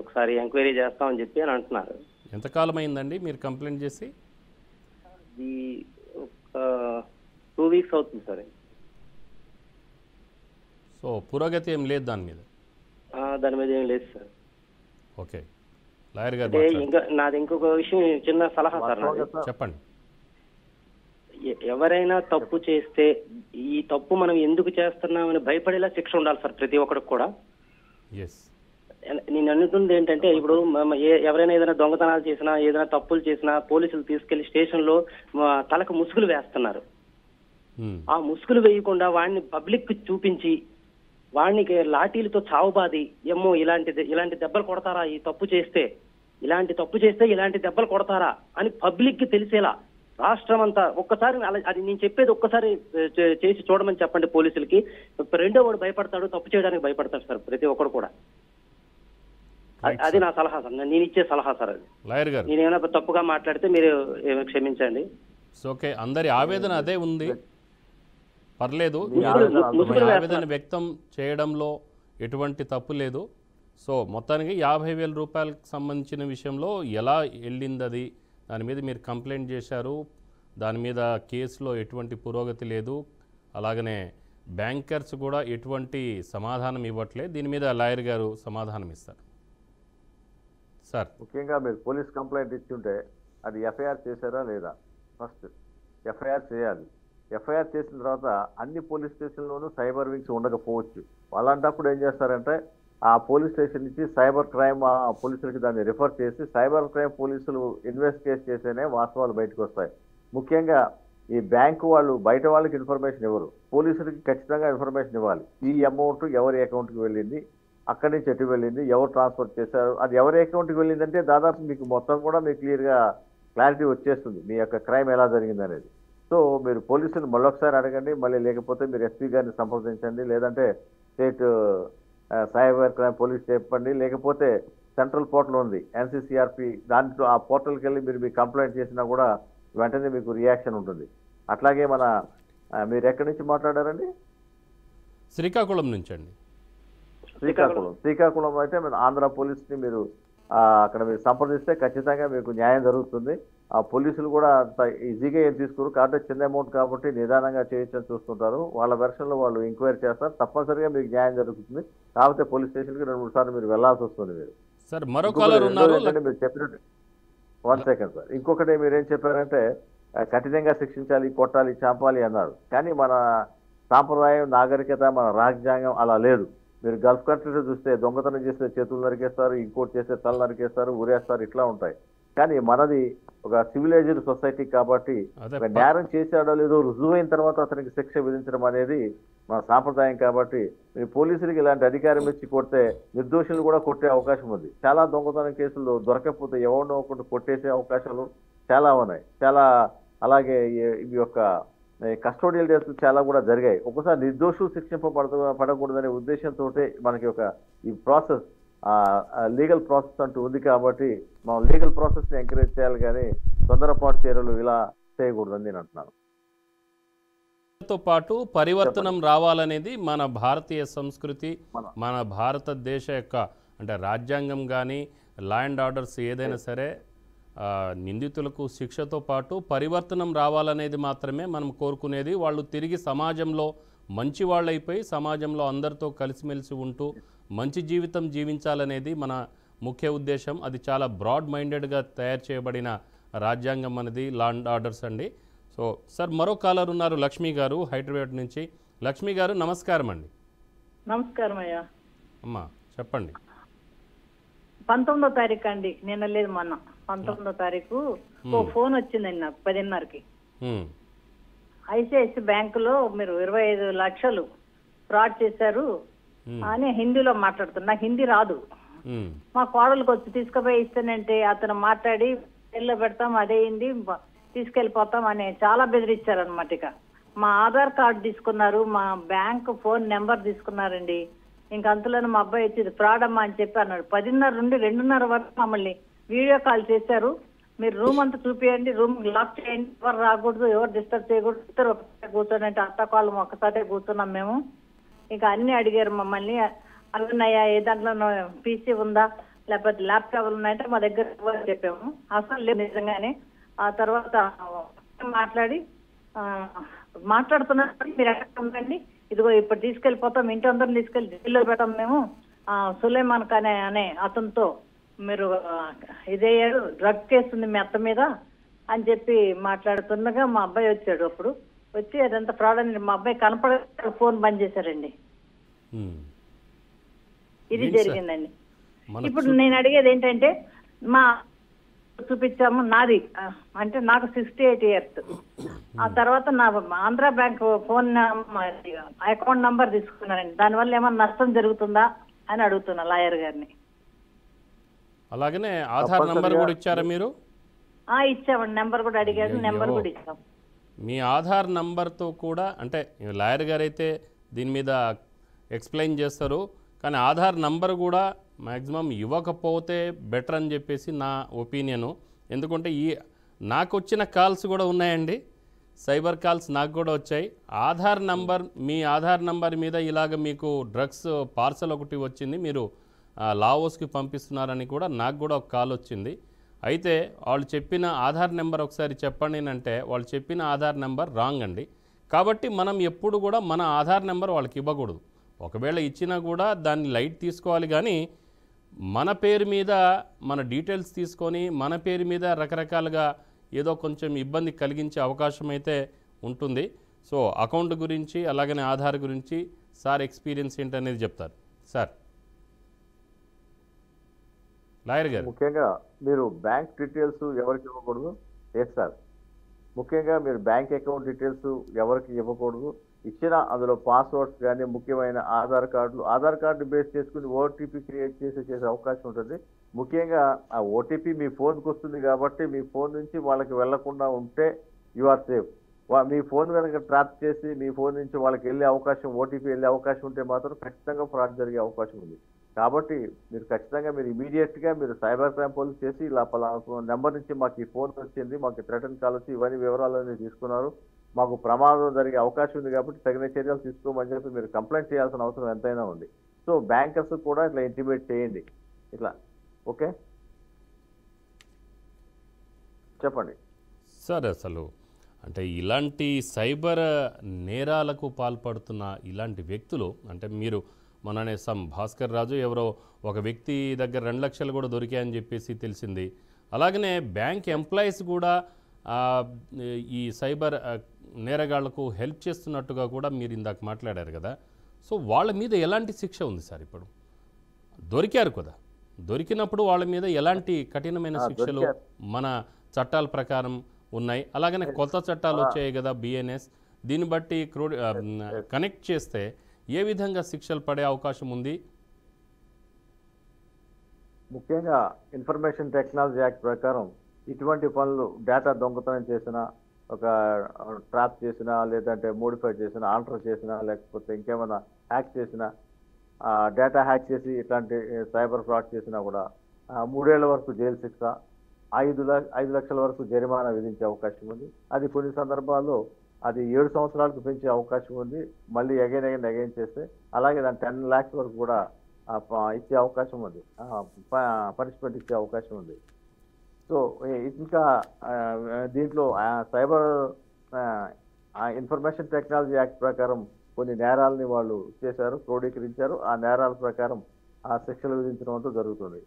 ఒకసారి ఎంక్వైరీ చేస్తాం అని చెప్పి అని అంటున్నారు. ఎంతకాలం అయిందండి మీరు కంప్లైంట్ చేసి? అది ఒక 2 weeks అవుతుంది సార్. సో పురోగతి ఏం లేదు దాని మీద? దాని మీద ఏం లేదు సార్. ఓకే, లాయర్ గారు అంటే మాట్లాడండి. ఇంకా నాది ఇంకొక విషయం, చిన్న సలహా సార్ నాది. వాస్తవంగా సార్, చెప్పండి. ఎవరైనా తప్పు చేస్తే ఈ తప్పు మనం ఎందుకు చేస్తున్నామని భయపడేలా శిక్ష ఉండాలి సార్ ప్రతి ఒక్కరికి కూడా. ఎస్, నేను అనుకుంది ఏంటంటే, ఇప్పుడు ఎవరైనా ఏదైనా దొంగతనాలు చేసినా, ఏదైనా తప్పులు చేసినా పోలీసులు తీసుకెళ్లి స్టేషన్ లో తలకు ముసుగులు వేస్తున్నారు. ఆ ముసుగులు వేయకుండా వాడిని పబ్లిక్ చూపించి వాడికి లాఠీలతో చావుబాది, ఏమో ఇలాంటి దెబ్బలు కొడతారా, ఈ తప్పు చేస్తే ఇలాంటి దెబ్బలు కొడతారా అని పబ్లిక్ కి తెలిసేలా రాష్ట్రం అంతా ఒక్కసారి అది నేను చెప్పేది ఒక్కసారి చేసి చూడమని చెప్పండి పోలీసులకి. రెండో వాడు భయపడతాడు, తప్పు చేయడానికి భయపడతాడు సార్ ప్రతి ఒక్కడు కూడా. అది నా సలహా సార్, నేను ఇచ్చే సలహా సార్ అది. లాయర్ గారు, నేనేమైనా తప్పుగా మాట్లాడితే మీరు క్షమించండి. ఓకే, అందరి ఆవేదన అదే ఉంది, పర్లేదు. మీ ఆవేదన వ్యక్తం చేయడంలో ఎటువంటి తప్పు లేదు. సో మొత్తానికి 50,000 రూపాయలకు సంబంధించిన విషయంలో ఎలా వెళ్ళింది అది, దాని మీద మీరు కంప్లైంట్ చేశారు, దాని మీద కేసులో ఎటువంటి పురోగతి లేదు, అలాగనే బ్యాంకర్స్ కూడా ఎటువంటి సమాధానం ఇవ్వట్లేదు. దీని మీద లాయర్ గారు సమాధానం ఇస్తారు. సార్, ముఖ్యంగా మీరు పోలీస్ కంప్లైంట్ ఇచ్చుంటే అది ఎఫ్ఐఆర్ చేశారా లేదా? ఫస్ట్ ఎఫ్ఐఆర్ చేయాలి. ఎఫ్ఐఆర్ చేసిన తర్వాత అన్ని పోలీస్ స్టేషన్లోనూ సైబర్ వింగ్స్ ఉండకపోవచ్చు. అలాంటప్పుడు ఏం చేస్తారంటే ఆ పోలీస్ స్టేషన్ నుంచి సైబర్ క్రైమ్ పోలీసులకి దాన్ని రిఫర్ చేసి సైబర్ క్రైమ్ పోలీసులు ఇన్వెస్టిగేట్ చేస్తేనే వాస్తవాలు బయటకు వస్తాయి. ముఖ్యంగా ఈ బ్యాంకు వాళ్ళు బయట వాళ్ళకి ఇన్ఫర్మేషన్ ఇవ్వరు, పోలీసులకి ఖచ్చితంగా ఇన్ఫర్మేషన్ ఇవ్వాలి. ఈ అమౌంట్ ఎవరి అకౌంట్కి వెళ్ళింది, అక్కడి నుంచి ఎటు వెళ్ళింది, ఎవరు ట్రాన్స్ఫర్ చేశారు, అది ఎవరి అకౌంట్కి వెళ్ళిందంటే దాదాపు మీకు మొత్తం కూడా మీకు క్లియర్గా క్లారిటీ వచ్చేస్తుంది మీ యొక్క క్రైమ్ ఎలా జరిగింది అనేది. సో మీరు పోలీసులు మళ్ళొకసారి అడగండి, మళ్ళీ లేకపోతే మీరు ఎస్పీ గారిని సంప్రదించండి, లేదంటే స్టేట్ సైబర్ క్రైమ్ పోలీస్ చెప్పండి, లేకపోతే సెంట్రల్ పోర్టల్ ఉంది ఎన్సీసీఆర్పీ, దాంట్లో ఆ పోర్టల్కి వెళ్ళి మీరు కంప్లైంట్ చేసినా కూడా వెంటనే మీకు రియాక్షన్ ఉంటుంది. అట్లాగే మీరు ఎక్కడి నుంచి మాట్లాడారండి? శ్రీకాకుళం నుంచి అండి. శ్రీకాకుళం అయితే మీరు ఆంధ్ర పోలీస్ని మీరు అక్కడ మీరు సంప్రదిస్తే ఖచ్చితంగా మీకు న్యాయం జరుగుతుంది. ఆ పోలీసులు కూడా అంత ఈజీగా ఏం తీసుకోరు, కాబట్టి చిన్న అమౌంట్ కాబట్టి నిదానంగా చేయొచ్చని చూస్తుంటారు. వాళ్ళ వెర్షన్లో వాళ్ళు ఎంక్వైరీ చేస్తారు, తప్పనిసరిగా మీకు న్యాయం జరుగుతుంది. కాకపోతే పోలీస్ స్టేషన్కి 2-3 సార్లు మీరు వెళ్లాల్సి వస్తుంది. మీరు సార్ మరో కాలర్ ఉన్నారు, మీరు చెప్పినట్టు 1 సెకండ్ సార్, ఇంకొకటి మీరేం చెప్పారంటే కఠినంగా శిక్షించాలి, కొట్టాలి, చంపాలి అన్నారు. కానీ మన సాంప్రదాయం, నాగరికత, మన రాజ్యాంగం అలా లేదు. మీరు గల్ఫ్ కంట్రీలో చూస్తే దొంగతనం చేస్తే చేతులు నరికేస్తారు, ఇంకోటి చేస్తే తల నరికేస్తారు, ఊరేస్తారు, ఇట్లా ఉంటాయి. కానీ మనది ఒక సివిలైజ్డ్ సొసైటీ కాబట్టి ఒక నేరం చేశాడో లేదో రుజువైన తర్వాత అతనికి శిక్ష విధించడం అనేది మన సాంప్రదాయం. కాబట్టి మీరు పోలీసులకి ఇలాంటి అధికారం ఇచ్చి కొడితే నిర్దోషులు కూడా కొట్టే అవకాశం ఉంది. చాలా దొంగతనం కేసుల్లో దొరకకపోతే ఎవరినో ఒకటి కొట్టేసే అవకాశాలు చాలా ఉన్నాయి. అలాగే ఇవి యొక్క కస్టోడియల్ డెత్స్ చాలా కూడా జరిగాయి. ఒకసారి నిర్దోషులు పడకూడదనే ఉద్దేశంతో మనకి ఈ ప్రాసెస్ లీగల్ ప్రాసెస్ అంటూ ఉంది. కాబట్టి మనం లీగల్ ప్రాసెస్ని ఎంకరేజ్ చేయాలి, కానీ తొందరపాటు చర్యలు ఇలా చేయకూడదని నేను అంటున్నాను. తో పాటు పరివర్తనం రావాలనేది మన భారతీయ సంస్కృతి, మన భారతదేశ యొక్క అంటే రాజ్యాంగం కానీ లా అండ్ ఆర్డర్స్ ఏదైనా సరే నిందితులకు శిక్షతో పాటు పరివర్తనం రావాలనేది మాత్రమే మనం కోరుకునేది. వాళ్ళు తిరిగి సమాజంలో మంచి వాళ్ళైపోయి సమాజంలో అందరితో కలిసిమెలిసి ఉంటూ మంచి జీవితం జీవించాలనేది మన ముఖ్య ఉద్దేశం. అది చాలా బ్రాడ్ మైండెడ్గా తయారు చేయబడిన రాజ్యాంగం అనేది లా అండ్ ఆర్డర్స్ అండి. సో సార్ మరో కాలర్ ఉన్నారు, లక్ష్మి గారు హైదరాబాద్ నుంచి. లక్ష్మి గారు నమస్కారం అండి. నమస్కారం అయ్యా. అమ్మా చెప్పండి. 19వ తారీఖు అండి, నిన్న లేదు మొన్న 19వ తారీఖు ఓ ఫోన్ వచ్చిందండి నాకు 10:30కి. ఐసిఐసి బ్యాంకులో మీరు 25 లక్షలు ఫ్రాడ్ చేశారు అని హిందీలో మాట్లాడుతున్నా. నాకు హిందీ రాదు. మా కోడలకు వచ్చి తీసుకుపోయి ఇస్తానంటే అతను మాట్లాడి జైల్లో పెడతాం, అదేంది తీసుకెళ్లిపోతాం అని చాలా బెదిరించారనమాట. ఇక మా ఆధార్ కార్డు తీసుకున్నారు, మా బ్యాంక్ ఫోన్ నెంబర్ తీసుకున్నారండి. ఇంక అంతలోనే మా అబ్బాయి వచ్చి ఫ్రాడ్ అమ్మా అని చెప్పి అన్నాడు. 10:30 నుండి 2:30 వరకు మమ్మల్ని వీడియో కాల్ చేశారు. మీరు రూమ్ అంతా చూపియండి, రూమ్ లాక్ చేయండి, ఎవరు రాకూడదు, ఎవరు డిస్టర్బ్ చేయకూడదు, ఇద్దరు ఒకసారి కూర్చోండి అంటే అత్తకాలం ఒక్కసారి కూర్చున్నాం మేము. ఇంకా అన్ని అడిగారు మమ్మల్ని, అవి ఉన్నాయా, ఏ దాంట్లో పీసీ ఉందా, లేకపోతే ల్యాప్టాప్ ఉన్నాయంటే మా దగ్గర చెప్పాము. అసలు లేదు నిజంగానే. ఆ తర్వాత మాట్లాడుతున్నప్పుడు మీరు ఎక్కడ ఉండండి, ఇదిగో ఇప్పుడు తీసుకెళ్లిపోతాం, ఇంటి అందరం తీసుకెళ్లి జైల్లో పెట్టాం మేము, సులేమాన్ ఖాన్ అనే అతనితో మీరు ఇదయ్యారు, డ్రగ్ కేసు ఉంది మీ అత్త మీద అని చెప్పి మాట్లాడుతుండగా మా అబ్బాయి వచ్చాడు. అప్పుడు వచ్చి అదంతా ఫ్రాడ్ అని మా అబ్బాయి కనపడ ఫోన్ బంద్ చేశారండి. ఇది జరిగిందండి. ఇప్పుడు నేను అడిగేది ఏంటంటే, మా చూపించాము నాది అంటే నాకు 68 years. ఆ తర్వాత నా Andhra bank phone account number తీసుకున్నానండి. దానివల్ల ఏమన్నా నష్టం జరుగుతుందా అని అడుగుతున్నా లాయర్ గారిని. అలాగనే ఆధార్ నంబర్ కూడా ఇచ్చారా మీరు? ఇచ్చామండి, నెంబర్ కూడా అడిగారు, నెంబర్ కూడా ఇచ్చాం. మీ ఆధార్ నంబర్తో కూడా అంటే లాయర్ గారు అయితే దీని మీద ఎక్స్ప్లెయిన్ చేస్తారు, కానీ ఆధార్ నంబర్ కూడా మ్యాక్సిమం ఇవ్వకపోతే బెటర్ అని చెప్పేసి నా ఒపీనియను. ఎందుకంటే నాకు వచ్చిన కాల్స్ కూడా ఉన్నాయండి, సైబర్ కాల్స్ నాకు కూడా వచ్చాయి. ఆధార్ నంబర్, మీ ఆధార్ నంబర్ మీద ఇలాగ మీకు డ్రగ్స్ పార్సల్ ఒకటి వచ్చింది, మీరు లావోస్కి పంపిస్తున్నారని కూడా నాకు కూడా ఒక కాల్ వచ్చింది. అయితే వాళ్ళు చెప్పిన ఆధార్ నెంబర్ ఒకసారి చెప్పండి అంటే వాళ్ళు చెప్పిన ఆధార్ నెంబర్ రాంగ్ అండి. కాబట్టి మనం ఎప్పుడు కూడా మన ఆధార్ నెంబర్ వాళ్ళకి ఇవ్వకూడదు. ఒకవేళ ఇచ్చినా కూడా దాన్ని లైట్ తీసుకోవాలి, కానీ మన పేరు మీద మన డీటెయిల్స్ తీసుకొని మన పేరు మీద రకరకాలుగా ఏదో కొంచెం ఇబ్బంది కలిగించే అవకాశం అయితే ఉంటుంది. సో అకౌంట్ గురించి అలాగనే ఆధార్ గురించి సార్ ఎక్స్పీరియన్స్ ఏంటనేది చెప్తారు సార్. లాయర్ గారు, ముఖ్యంగా మీరు బ్యాంక్ డీటెయిల్స్ ఎవరికి ఇవ్వకూడదు. ఎస్ సార్, ముఖ్యంగా మీరు బ్యాంక్ అకౌంట్ డీటెయిల్స్ ఎవరికి ఇవ్వకూడదు. ఇచ్చిన అందులో పాస్వర్డ్స్ కానీ ముఖ్యమైన ఆధార్ కార్డు బేస్ చేసుకుని ఓటీపీ క్రియేట్ చేసే అవకాశం ఉంటుంది. ముఖ్యంగా ఆ ఓటీపీ మీ ఫోన్కి వస్తుంది కాబట్టి మీ ఫోన్ నుంచి వాళ్ళకి వెళ్లకుండా ఉంటే యు ఆర్ సేఫ్. మీ ఫోన్ కనుక ట్రాప్ చేసి మీ ఫోన్ నుంచి వాళ్ళకి వెళ్ళే అవకాశం, ఓటీపీ వెళ్ళే అవకాశం ఉంటే మాత్రం ఖచ్చితంగా ఫ్రాడ్ జరిగే అవకాశం ఉంది. కాబట్టి మీరు ఖచ్చితంగా మీరు ఇమీడియట్గా మీరు సైబర్ క్రైమ్ పోలీస్ చేసి ఇలా నెంబర్ నుంచి మాకు ఈ ఫోన్ వచ్చింది, మాకు థ్రెటన్ కాల్ వచ్చి ఇవన్నీ వివరాలన్నీ తీసుకున్నారు, మాకు ప్రమాదం జరిగే అవకాశం ఉంది కాబట్టి తగిన చర్యలు తీసుకోమని చెప్పి మీరు కంప్లైంట్ చేయాల్సిన అవసరం ఎంతైనా ఉంది. సో బ్యాంకర్స్ కూడా ఇట్లా ఇంటిమేట్ చేయండి ఇట్లా. ఓకే, చెప్పండి సార్. అసలు అంటే ఇలాంటి సైబర్ నేరాలకు పాల్పడుతున్న ఇలాంటి వ్యక్తులు అంటే మీరు మొన్ననే భాస్కర్ రాజు ఎవరో ఒక వ్యక్తి దగ్గర 2 లక్షలు కూడా దొరికాయని చెప్పేసి తెలిసింది. అలాగనే బ్యాంక్ ఎంప్లాయీస్ కూడా ఈ సైబర్ నేరగాళ్లకు హెల్ప్ చేస్తున్నట్టుగా కూడా మీరు ఇందాక మాట్లాడారు కదా. సో వాళ్ళ మీద ఎలాంటి శిక్ష ఉంది సార్? ఇప్పుడు దొరికారు కదా, దొరికినప్పుడు వాళ్ళ మీద ఎలాంటి కఠినమైన శిక్షలు మన చట్టాల ప్రకారం ఉన్నాయి? అలాగనే కొత్త చట్టాలు వచ్చాయి కదా, బిఎన్ఎస్, దీన్ని బట్టి కనెక్ట్ చేస్తే ఏ విధంగా శిక్షలు పడే అవకాశం ఉంది? ముఖ్యంగా ఇన్ఫర్మేషన్ టెక్నాలజీ యాక్ట్ ప్రకారం ఇటువంటి పనులు డేటా దొంగతనం చేసినా, ఒక ట్రాప్ చేసినా, లేదంటే మోడిఫై చేసినా, ఆల్టర్ చేసినా, లేకపోతే ఇంకేమైనా హ్యాక్ చేసినా, డేటా హ్యాక్ చేసి ఇట్లాంటి సైబర్ ఫ్రాడ్ చేసినా కూడా 3 ఏళ్ల వరకు జైలు శిక్ష, 5 లక్షల వరకు జరిమానా విధించే అవకాశం ఉంది. అది కొన్ని సందర్భాల్లో అది 7 సంవత్సరాలకు పెంచే అవకాశం ఉంది. మళ్ళీ అగైన్ చేస్తే అలాగే దాని 10 lakhs వరకు కూడా ఇచ్చే అవకాశం ఉంది, పనిష్మెంట్ ఇచ్చే అవకాశం ఉంది. సో ఇంకా దీంట్లో సైబర్ ఇన్ఫర్మేషన్ టెక్నాలజీ యాక్ట్ ప్రకారం కొన్ని నేరాలని వాళ్ళు చేశారు, క్రోడీకరించారు. ఆ నేరాల ప్రకారం ఆ శిక్షలు విధించడం అంటూ జరుగుతుంది.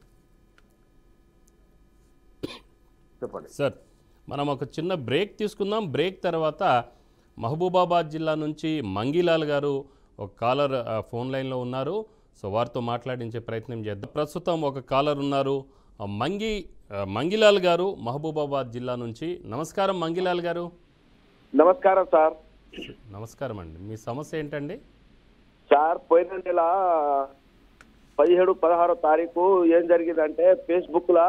చెప్పండి సార్. మనం ఒక చిన్న బ్రేక్ తీసుకుందాం. బ్రేక్ తర్వాత మహబూబాబాద్ జిల్లా నుంచి మంగిలాల్ గారు ఒక కాలర్ ఫోన్ లైన్లో ఉన్నారు. సో వారితో మాట్లాడించే ప్రయత్నం చేద్దాం. ప్రస్తుతం ఒక కాలర్ ఉన్నారు, మంగిలాల్ గారు, మహబూబాబాద్ జిల్లా నుంచి. నమస్కారం మంగిలాల్ గారు. నమస్కారం సార్. నమస్కారం అండి. మీ సమస్య ఏంటండి? సార్, పోయిన నెల 17-16 తారీఖు ఏం జరిగిందంటే ఫేస్బుక్ లా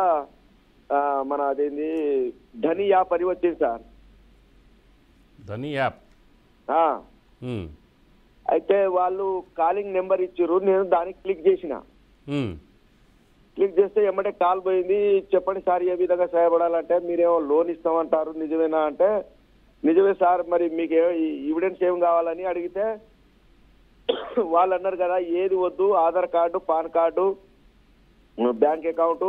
మన అదేంది ధని యాప్ అని వచ్చింది సార్. ధని యాప్. అయితే వాళ్ళు కాలింగ్ నెంబర్ ఇచ్చారు, నేను దానికి క్లిక్ చేసిన. క్లిక్ చేస్తే ఎమ్మటే కాల్ పోయింది. చెప్పండి సార్ ఏ విధంగా సహాయపడాలంటే, మీరేమో లోన్ ఇస్తామంటారు, నిజమేనా అంటే నిజమే సార్, మరి మీకు ఎవిడెన్స్ ఏం కావాలని అడిగితే వాళ్ళు అన్నారు కదా ఏది వద్దు, Aadhaar card, pan card, bank account,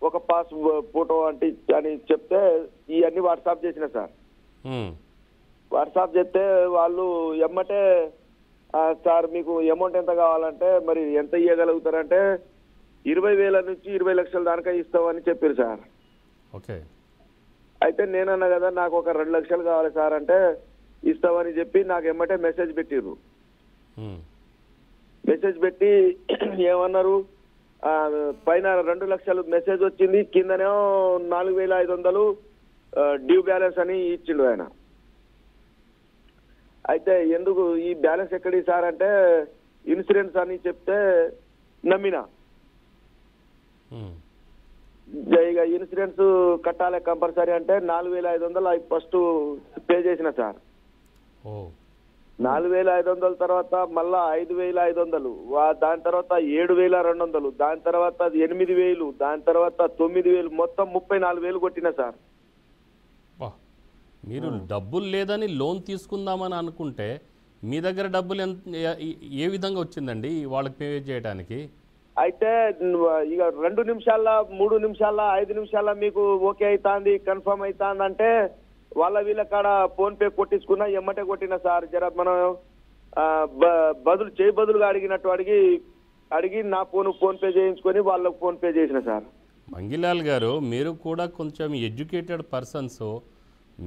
ఒక పాస్ ఫోటో అని చెప్తే ఇవన్నీ వాట్సాప్ చేసిన సార్. వాట్సాప్ చేస్తే వాళ్ళు ఎమ్మటే సార్ మీకు అమౌంట్ ఎంత కావాలంటే మరి ఎంత ఇవ్వగలుగుతారంటే 20,000 నుంచి 20 లక్షల దాకా ఇస్తామని చెప్పారు సార్. ఓకే. అయితే నేనన్నా కదా నాకు ఒక 2 లక్షలు కావాలి సార్ అంటే ఇస్తామని చెప్పి నాకు ఎమ్మటే మెసేజ్ పెట్టిర్రు. మెసేజ్ పెట్టి ఏమన్నారు, పైన 2 లక్షలు మెసేజ్ వచ్చింది, కిందనేమో 4,500 డ్యూ బ్యాలెన్స్ అని ఇచ్చిండు ఆయన. అయితే ఎందుకు ఈ బ్యాలెన్స్ ఎక్కడి సార్ అంటే ఇన్సూరెన్స్ అని చెప్తే నమ్మినా. ఇక ఇన్సూరెన్స్ కట్టాలి కంపల్సరీ అంటే 4,500 ఫస్ట్ పే చేసిన సార్. 4,500 తర్వాత మళ్ళా 5,500, దాని తర్వాత 7,200, దాని తర్వాత 8,000, దాని తర్వాత 9,000, మొత్తం 34,000 కొట్టిన సార్. మీరు డబ్బులు లేదని లోన్ తీసుకుందామని అనుకుంటే మీ దగ్గర డబ్బులు ఏ విధంగా వచ్చిందండి వాళ్ళకి పే చేయడానికి? అయితే ఇక 2 నిమిషాల 3 నిమిషాల 5 నిమిషాల మీకు ఓకే అవుతుంది కన్ఫర్మ్ అవుతుంది అంటే వీళ్ళ కాడ ఫోన్ పే కొట్టించుకున్నా ఎమ్మటే కొట్టిన సార్. జర మనం బదులుగా అడిగినట్టు అడిగి నా ఫోన్ పే చేయించుకొని వాళ్ళకు ఫోన్ పే చేసిన సార్. మంగిలాల్ గారు, మీరు కూడా కొంచెం ఎడ్యుకేటెడ్ పర్సన్స్,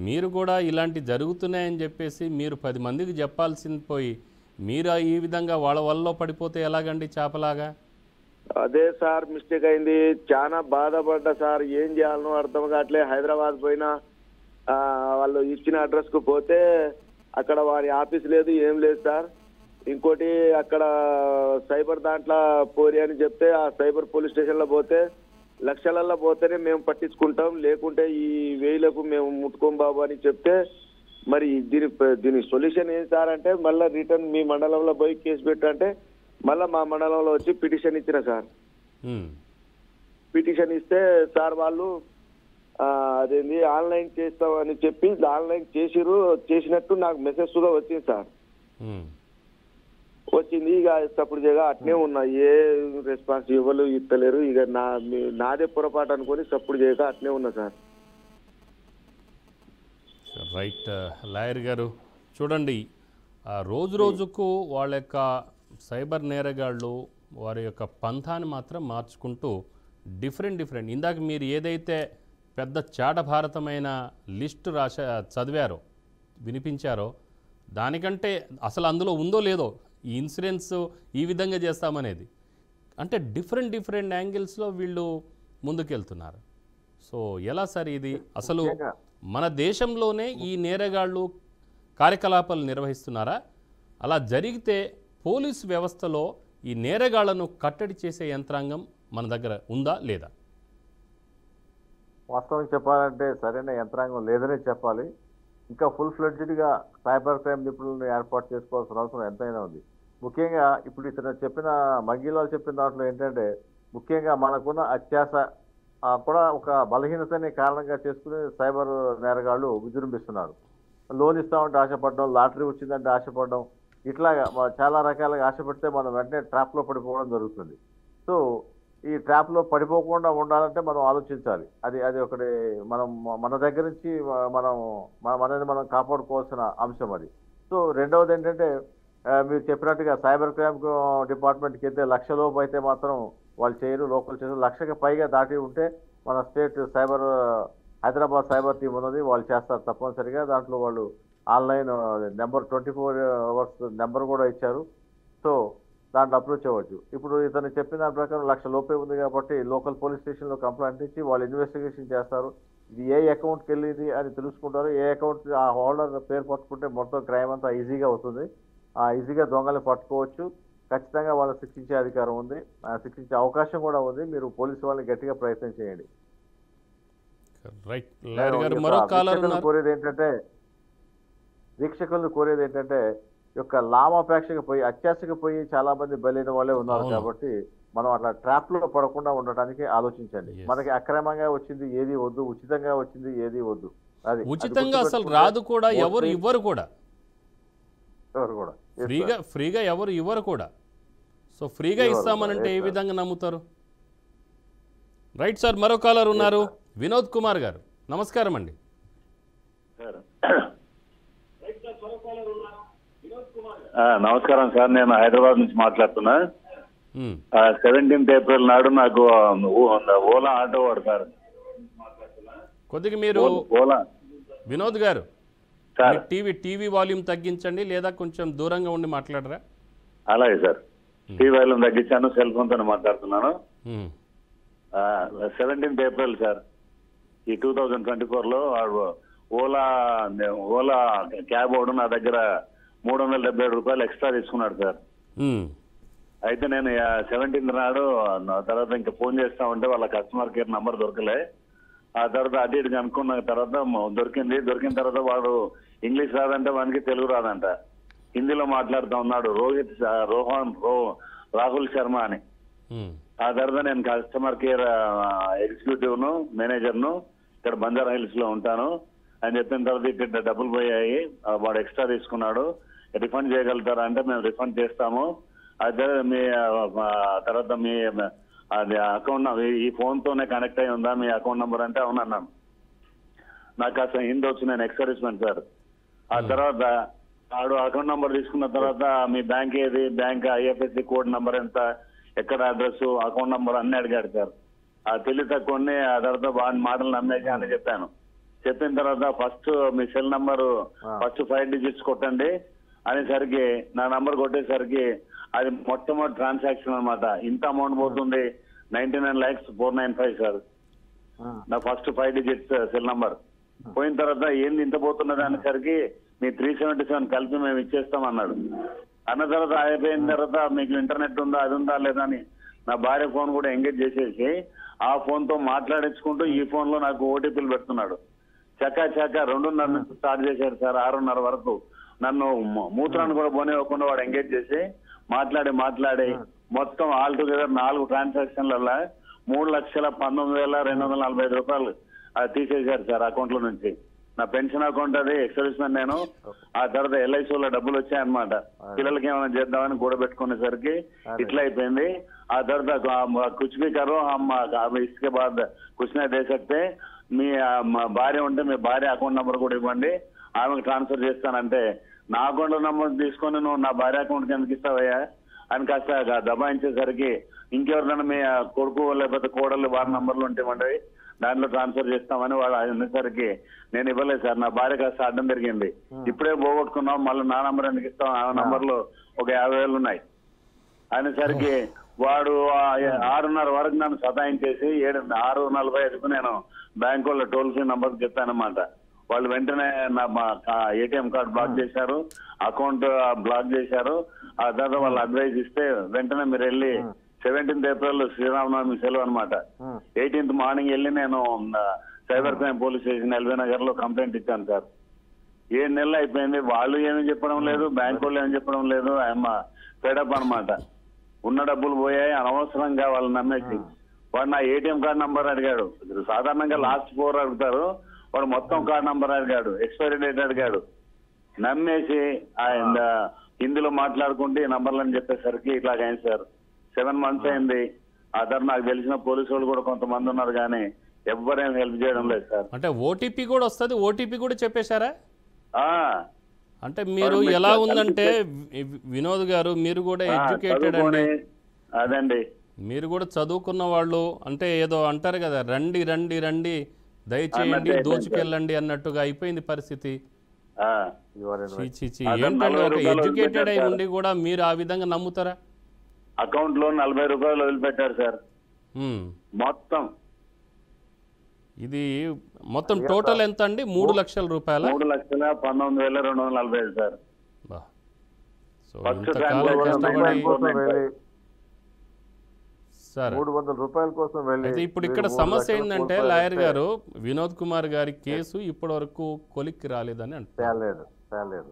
మీరు కూడా ఇలాంటి జరుగుతున్నాయని చెప్పేసి మీరు 10 మందికి చెప్పాల్సింది పోయి మీరు ఈ విధంగా వాళ్ళ వల్ల పడిపోతే ఎలాగండి చేపలాగా? అదే సార్ మిస్టేక్ అయింది, చాలా బాధపడ్డా సార్. ఏం చేయాలనో అర్థం కావట్లే. హైదరాబాద్ పోయినా వాళ్ళు ఇచ్చిన అడ్రస్ కు పోతే అక్కడ వారి ఆఫీస్ లేదు, ఏం లేదు సార్. ఇంకోటి అక్కడ సైబర్ దాంట్లో పోరి అని చెప్తే ఆ సైబర్ పోలీస్ స్టేషన్ లో పోతే లక్షలలో పోతేనే మేము పట్టించుకుంటాం, లేకుంటే ఈ 1000లకు మేము ముట్టుకోం బాబు అని చెప్తే మరి దీని సొల్యూషన్ ఏం సార్ అంటే మళ్ళీ రిటర్న్ మీ మండలంలో పోయి కేసు పెట్టంటే మళ్ళీ మా మండలంలో వచ్చి పిటిషన్ ఇచ్చిన సార్. పిటిషన్ ఇస్తే సార్ వాళ్ళు అదేంది ఆన్లైన్ చేస్తామని చెప్పి ఆన్లైన్ చేసినట్టు నాకు మెసేజ్ కూడా వచ్చింది సార్. వచ్చింది. ఇక అప్పుడు జగ అట్నే ఉన్నా, ఏ రెస్పాన్స్ ఇవ్వలు ఇస్తలేరు. ఇక నాదే పొరపాటు అనుకొని సప్పుడు చేయక అట్నే ఉన్నా సార్. రైట్. లాయర్ గారు చూడండి, రోజు రోజుకు వాళ్ళ యొక్క సైబర్ నేరగాళ్ళు వారి యొక్క పంథాన్ని మాత్రం మార్చుకుంటూ డిఫరెంట్ ఇందాక మీరు ఏదైతే పెద్ద చాటభారతమైన లిస్ట్ చదివారో వినిపించారో దానికంటే అసలు అందులో ఉందో లేదో ఈ ఇన్సూరెన్స్ ఈ విధంగా చేస్తామనేది, అంటే డిఫరెంట్ యాంగిల్స్లో వీళ్ళు ముందుకెళ్తున్నారు. సో ఎలా సార్ ఇది? అసలు మన దేశంలోనే ఈ నేరగాళ్ళు కార్యకలాపాలు నిర్వహిస్తున్నారా? అలా జరిగితే పోలీసు వ్యవస్థలో ఈ నేరగాళ్లను కట్టడి చేసే యంత్రాంగం మన దగ్గర ఉందా లేదా? వాస్తవం చెప్పాలంటే సరైన యంత్రాంగం లేదనే చెప్పాలి. ఇంకా ఫుల్ ఫ్లెడ్జ్డ్గా సైబర్ క్రైమ్ నిపుణులను ఏర్పాటు చేసుకోవాల్సిన అవసరం ఎంతైనా ఉంది. ముఖ్యంగా ఇప్పుడు ఇతను చెప్పిన మంగిలాలు చెప్పిన దాంట్లో ఏంటంటే ముఖ్యంగా మనకున్న అత్యాశ కూడా ఒక బలహీనతని కారణంగా చేసుకుని సైబర్ నేరగాళ్ళు విజృంభిస్తున్నారు. లోన్ ఇస్తామంటే ఆశపడడం, లాటరీ వచ్చిందంటే ఆశపడడం, ఇట్లాగా చాలా రకాలుగా ఆశపడితే మనం వెంటనే ట్రాప్లో పడిపోవడం జరుగుతుంది. సో ఈ ట్రాప్లో పడిపోకుండా ఉండాలంటే మనం ఆలోచించాలి. అది ఒకటి మన దగ్గర నుంచి మనని మనం కాపాడుకోవాల్సిన అంశం అది. సో రెండవది ఏంటంటే మీరు చెప్పినట్టుగా సైబర్ క్రైమ్ డిపార్ట్మెంట్కి అయితే 1,00,000 లోపు అయితే మాత్రం వాళ్ళు చేయరు, లోకల్ చేయరు. 1,00,000కి పైగా దాటి ఉంటే మన స్టేట్ హైదరాబాద్ సైబర్ టీం ఉన్నది, వాళ్ళు చేస్తారు తప్పనిసరిగా. దాంట్లో వాళ్ళు ఆన్లైన్ నెంబర్ 24 hours నెంబర్ కూడా ఇచ్చారు. సో దాంట్లో అప్రోచ్ అవ్వచ్చు. ఇప్పుడు ఇతను చెప్పిన దాని ప్రకారం 1,00,000 లోపే ఉంది కాబట్టి లోకల్ పోలీస్ స్టేషన్లో కంప్లైంట్ ఇచ్చి వాళ్ళు ఇన్వెస్టిగేషన్ చేస్తారు. ఇది ఏ అకౌంట్కి వెళ్ళింది అని తెలుసుకుంటారు. ఏ అకౌంట్ ఆ హోల్డర్ పేరు పట్టుకుంటే మొత్తం క్రైమ్ అంతా ఈజీగా అవుతుంది. ఈజీగా దొంగలు పట్టుకోవచ్చు. ఖచ్చితంగా వాళ్ళని శిక్షించే అధికారం ఉంది, శిక్షించే అవకాశం కూడా ఉంది. మీరు పోలీసు వాళ్ళని గట్టిగా ప్రయత్నం చేయండి. వీక్షకులను కోరేది ఏంటంటే యొక్క లాభాపేక్షకు పోయి అత్యాశకు పోయి చాలా మంది బలైన వాళ్ళే ఉన్నారు. కాబట్టి మనం అట్లా ట్రాప్ లో పడకుండా ఉండటానికి ఆలోచించండి. మనకి అక్రమంగా వచ్చింది ఏది వద్దు, ఉచితంగా వచ్చింది ఏది వద్దు. అది ఉచితంగా అసలు రాదు కూడా, ఎవరు ఇవ్వరు కూడా, ఫ్రీగా ఎవరు ఇవ్వరు కూడా. సో ఫ్రీగా ఇస్తామనంటే ఏ విధంగా నమ్ముతారు? రైట్ సార్, మరో కాలర్ ఉన్నారు, వినోద్ కుమార్ గారు. నమస్కారం అండి. నమస్కారం సార్, నేను హైదరాబాద్ నుంచి మాట్లాడుతున్నా. 17th ఏప్రిల్ నాడు నాకు ఓలా ఆటో వాడు సార్. కొద్దిగా మీరు ఓలా వినోద్ గారు సార్. టీవీ వాల్యూమ్ తగ్గించండి, లేదా కొంచెం దూరంగా ఉండి మాట్లాడరా? అలాగే సార్. టీవీ వాల్యూమ్ తగ్గించాను, సెల్ ఫోన్తో మాట్లాడుతున్నాను. 17th ఏప్రిల్ సార్ ఈ 2024లో ఓలా క్యాబ్ వాడు నా దగ్గర 377 రూపాయలు ఎక్స్ట్రా తీసుకున్నాడు సార్. అయితే నేను 17th నాడు తర్వాత ఇంకా ఫోన్ చేస్తా ఉంటే వాళ్ళ కస్టమర్ కేర్ నంబర్ దొరకలే. ఆ తర్వాత అటు ఇటు కనుక్కున్న తర్వాత దొరికిన తర్వాత వాడు ఇంగ్లీష్ రాదంటే వానికి తెలుగు రాదంట, హిందీలో మాట్లాడుతూ ఉన్నాడు. రాహుల్ శర్మ అని. ఆ తర్వాత నేను కస్టమర్ కేర్ ఎగ్జిక్యూటివ్ ను మేనేజర్ ను ఇక్కడ బంజారా హిల్స్ లో ఉంటాను అని చెప్పిన తర్వాత ఇక్కడ డబ్బులు పోయాయి, వాడు ఎక్స్ట్రా తీసుకున్నాడు, రిఫండ్ చేయగలుగుతారా అంటే మేము రిఫండ్ చేస్తాము. అదే మీ తర్వాత మీ అది అకౌంట్ ఈ ఫోన్ తోనే కనెక్ట్ అయి ఉందా మీ అకౌంట్ నంబర్ అంటే అవునన్నాను. నాకు కాస్త హిందీ వచ్చి నేను ఎక్స్‌సర్వీస్‌మెన్ సార్. ఆ తర్వాత ఆడు అకౌంట్ నంబర్ తీసుకున్న తర్వాత మీ బ్యాంక్ ఏది, బ్యాంక్ ఐఎఫ్ఎస్సి కోడ్ నంబర్ ఎంత, ఎక్కడ అడ్రస్, అకౌంట్ నంబర్ అన్ని అడిగాడు సార్. ఆ తెలివి తక్కువని ఆ తర్వాత వాడి మాటలు నమ్మేసి అని చెప్పాను. చెప్పిన తర్వాత ఫస్ట్ మీ సెల్ నంబర్ ఫస్ట్ 5 digits కొట్టండి అనేసరికి నా నంబర్ కొట్టేసరికి అది మొట్టమొదటి ట్రాన్సాక్షన్ అనమాట. ఇంత అమౌంట్ పోతుంది 99,495 సార్. నా ఫస్ట్ 5 digits సెల్ నంబర్ పోయిన తర్వాత ఏంది ఇంత పోతున్నది అనేసరికి మీ 377 కలిపి మేము ఇచ్చేస్తాం అన్నాడు. అన్న తర్వాత అయిపోయిన తర్వాత మీకు ఇంటర్నెట్ ఉందా, అది ఉందా లేదా అని నా భార్య ఫోన్ కూడా ఎంగేజ్ చేసేసి ఆ ఫోన్ తో మాట్లాడించుకుంటూ ఈ ఫోన్ లో నాకు ఓటీపీలు పెడుతున్నాడు. చకా 2:30 నుంచి స్టార్ట్ చేశారు సార్ 6:30 వరకు. నన్ను మూత్రాన్ని కూడా పోనివ్వకుండా వాడు ఎంగేజ్ చేసి మాట్లాడి మొత్తం ఆల్ టుగెదర్ 4 ట్రాన్సాక్షన్లలో 3,19,245 రూపాయలు తీసేశారు సార్ అకౌంట్ లో నుంచి. నా పెన్షన్ అకౌంట్ అది, ఎక్స్-సర్వీస్‌మెన్ నేను. ఆ తర్వాత ఎల్ఐసిలో డబ్బులు వచ్చాయన్నమాట. పిల్లలకి ఏమైనా చేద్దామని కూడబెట్టుకునేసరికి ఇట్లా అయిపోయింది. ఆ తర్వాత కుచ్ భీ కరో హమ్ ఇస్కే బాద్ కుచ్ నహీ దే సక్తే, మీ భార్య ఉంటే మీ భార్య అకౌంట్ నంబర్ కూడా ఇవ్వండి, ఆమెకు ట్రాన్స్ఫర్ చేస్తానంటే నా అకౌంట్ నంబర్ తీసుకొని నువ్వు నా భార్య అకౌంట్కి ఎందుకు ఇస్తావయ్యా అని కాస్త దబాయించేసరికి ఇంకెవరినైనా మీ కొడుకు లేకపోతే కోడళ్ళు వారి నంబర్లు ఉంటే ఇవ్వండి, దాంట్లో ట్రాన్స్ఫర్ చేస్తామని వాడు అనేసరికి నేను ఇవ్వలేదు సార్. నా భార్య కాస్త అడ్డం పెరిగింది. ఇప్పుడే పోగొట్టుకున్నాం, మళ్ళీ నా నంబర్ ఎందుకు ఇస్తాం, ఆ నంబర్లో ఒక 50,000 ఉన్నాయి అనేసరికి వాడు 6:30 వరకు నన్ను సతాయించేసి 6:45కు నేను బ్యాంక్ వాళ్ళ టోల్ ఫ్రీ నంబర్ చెప్పానమాట. వాళ్ళు వెంటనే నా ఏటీఎం కార్డు బ్లాక్ చేశారు, అకౌంట్ బ్లాక్ చేశారు. ఆ తర్వాత వాళ్ళు అడ్వైజ్ ఇస్తే వెంటనే మీరు వెళ్ళి 17th ఏప్రిల్ శ్రీరామనవమి సెలవు అనమాట. 18th మార్నింగ్ వెళ్ళి నేను cyber crime police station LB Nagar లో కంప్లైంట్ ఇచ్చాను సార్. 7 నెలలు అయిపోయింది, వాళ్ళు ఏమీ చెప్పడం లేదు, బ్యాంక్ వాళ్ళు ఏమి చెప్పడం లేదు. ఆయమ్మ ఫెడప్ అనమాట. ఉన్న డబ్బులు పోయాయి అనవసరంగా వాళ్ళు నమ్మేసి. వాడు నా ఏటీఎం కార్డు నంబర్ అడిగాడు. సాధారణంగా లాస్ట్ 4 అడుగుతారు, వాడు మొత్తం కార్డు నంబర్ అడిగాడు, ఎక్స్పైరీ డేట్ అడిగాడు. నమ్మేసి ఆయన హిందీలో మాట్లాడుకుంటే ఈ నంబర్లని చెప్పేసరికి ఇట్లాగైంది సార్. 7 months అయింది. ఆ తర్వాత నాకు తెలిసిన పోలీసు వాళ్ళు కూడా కొంతమంది ఉన్నారు, కానీ ఎవ్వరేం హెల్ప్ చేయడం లేదు సార్. అంటే ఓటీపీ కూడా వస్తుంది, ఓటీపీ కూడా చెప్పేశారా? అంటే మీరు ఎలా ఉందంటే వినోద్ గారు, మీరు కూడా ఎడ్యుకేటెడ్ అండి. అదండి, మీరు కూడా చదువుకున్న వాళ్ళు. అంటే ఏదో అంటారు కదా, రండి రండి రండి దయచేయండి దోచుకెళ్ళండి అన్నట్టుగా అయిపోయింది పరిస్థితి. ఏంటంటే ఒక ఎడ్యుకేటెడ్ అయి ఉండి కూడా మీరు ఆ విధంగా నమ్ముతారా? అకౌంట్ లో 40 రూపాయలు వదిలిపెట్టారు సార్ మొత్తం. ఇది మొత్తం టోటల్ ఎంత అండి? 3 లక్షల రూపాయల? 3,19,245 సార్. సో ఇంతకాలం కష్టపడి 300 రూపాయల కోసం వెళ్ళి. ఇప్పుడు ఇక్కడ సమస్య ఏంటంటే లాయర్ గారు, వినోద్ కుమార్ గారి కేసు ఇప్పటి వరకు కొలిక్కి రాలేదని అంటారు.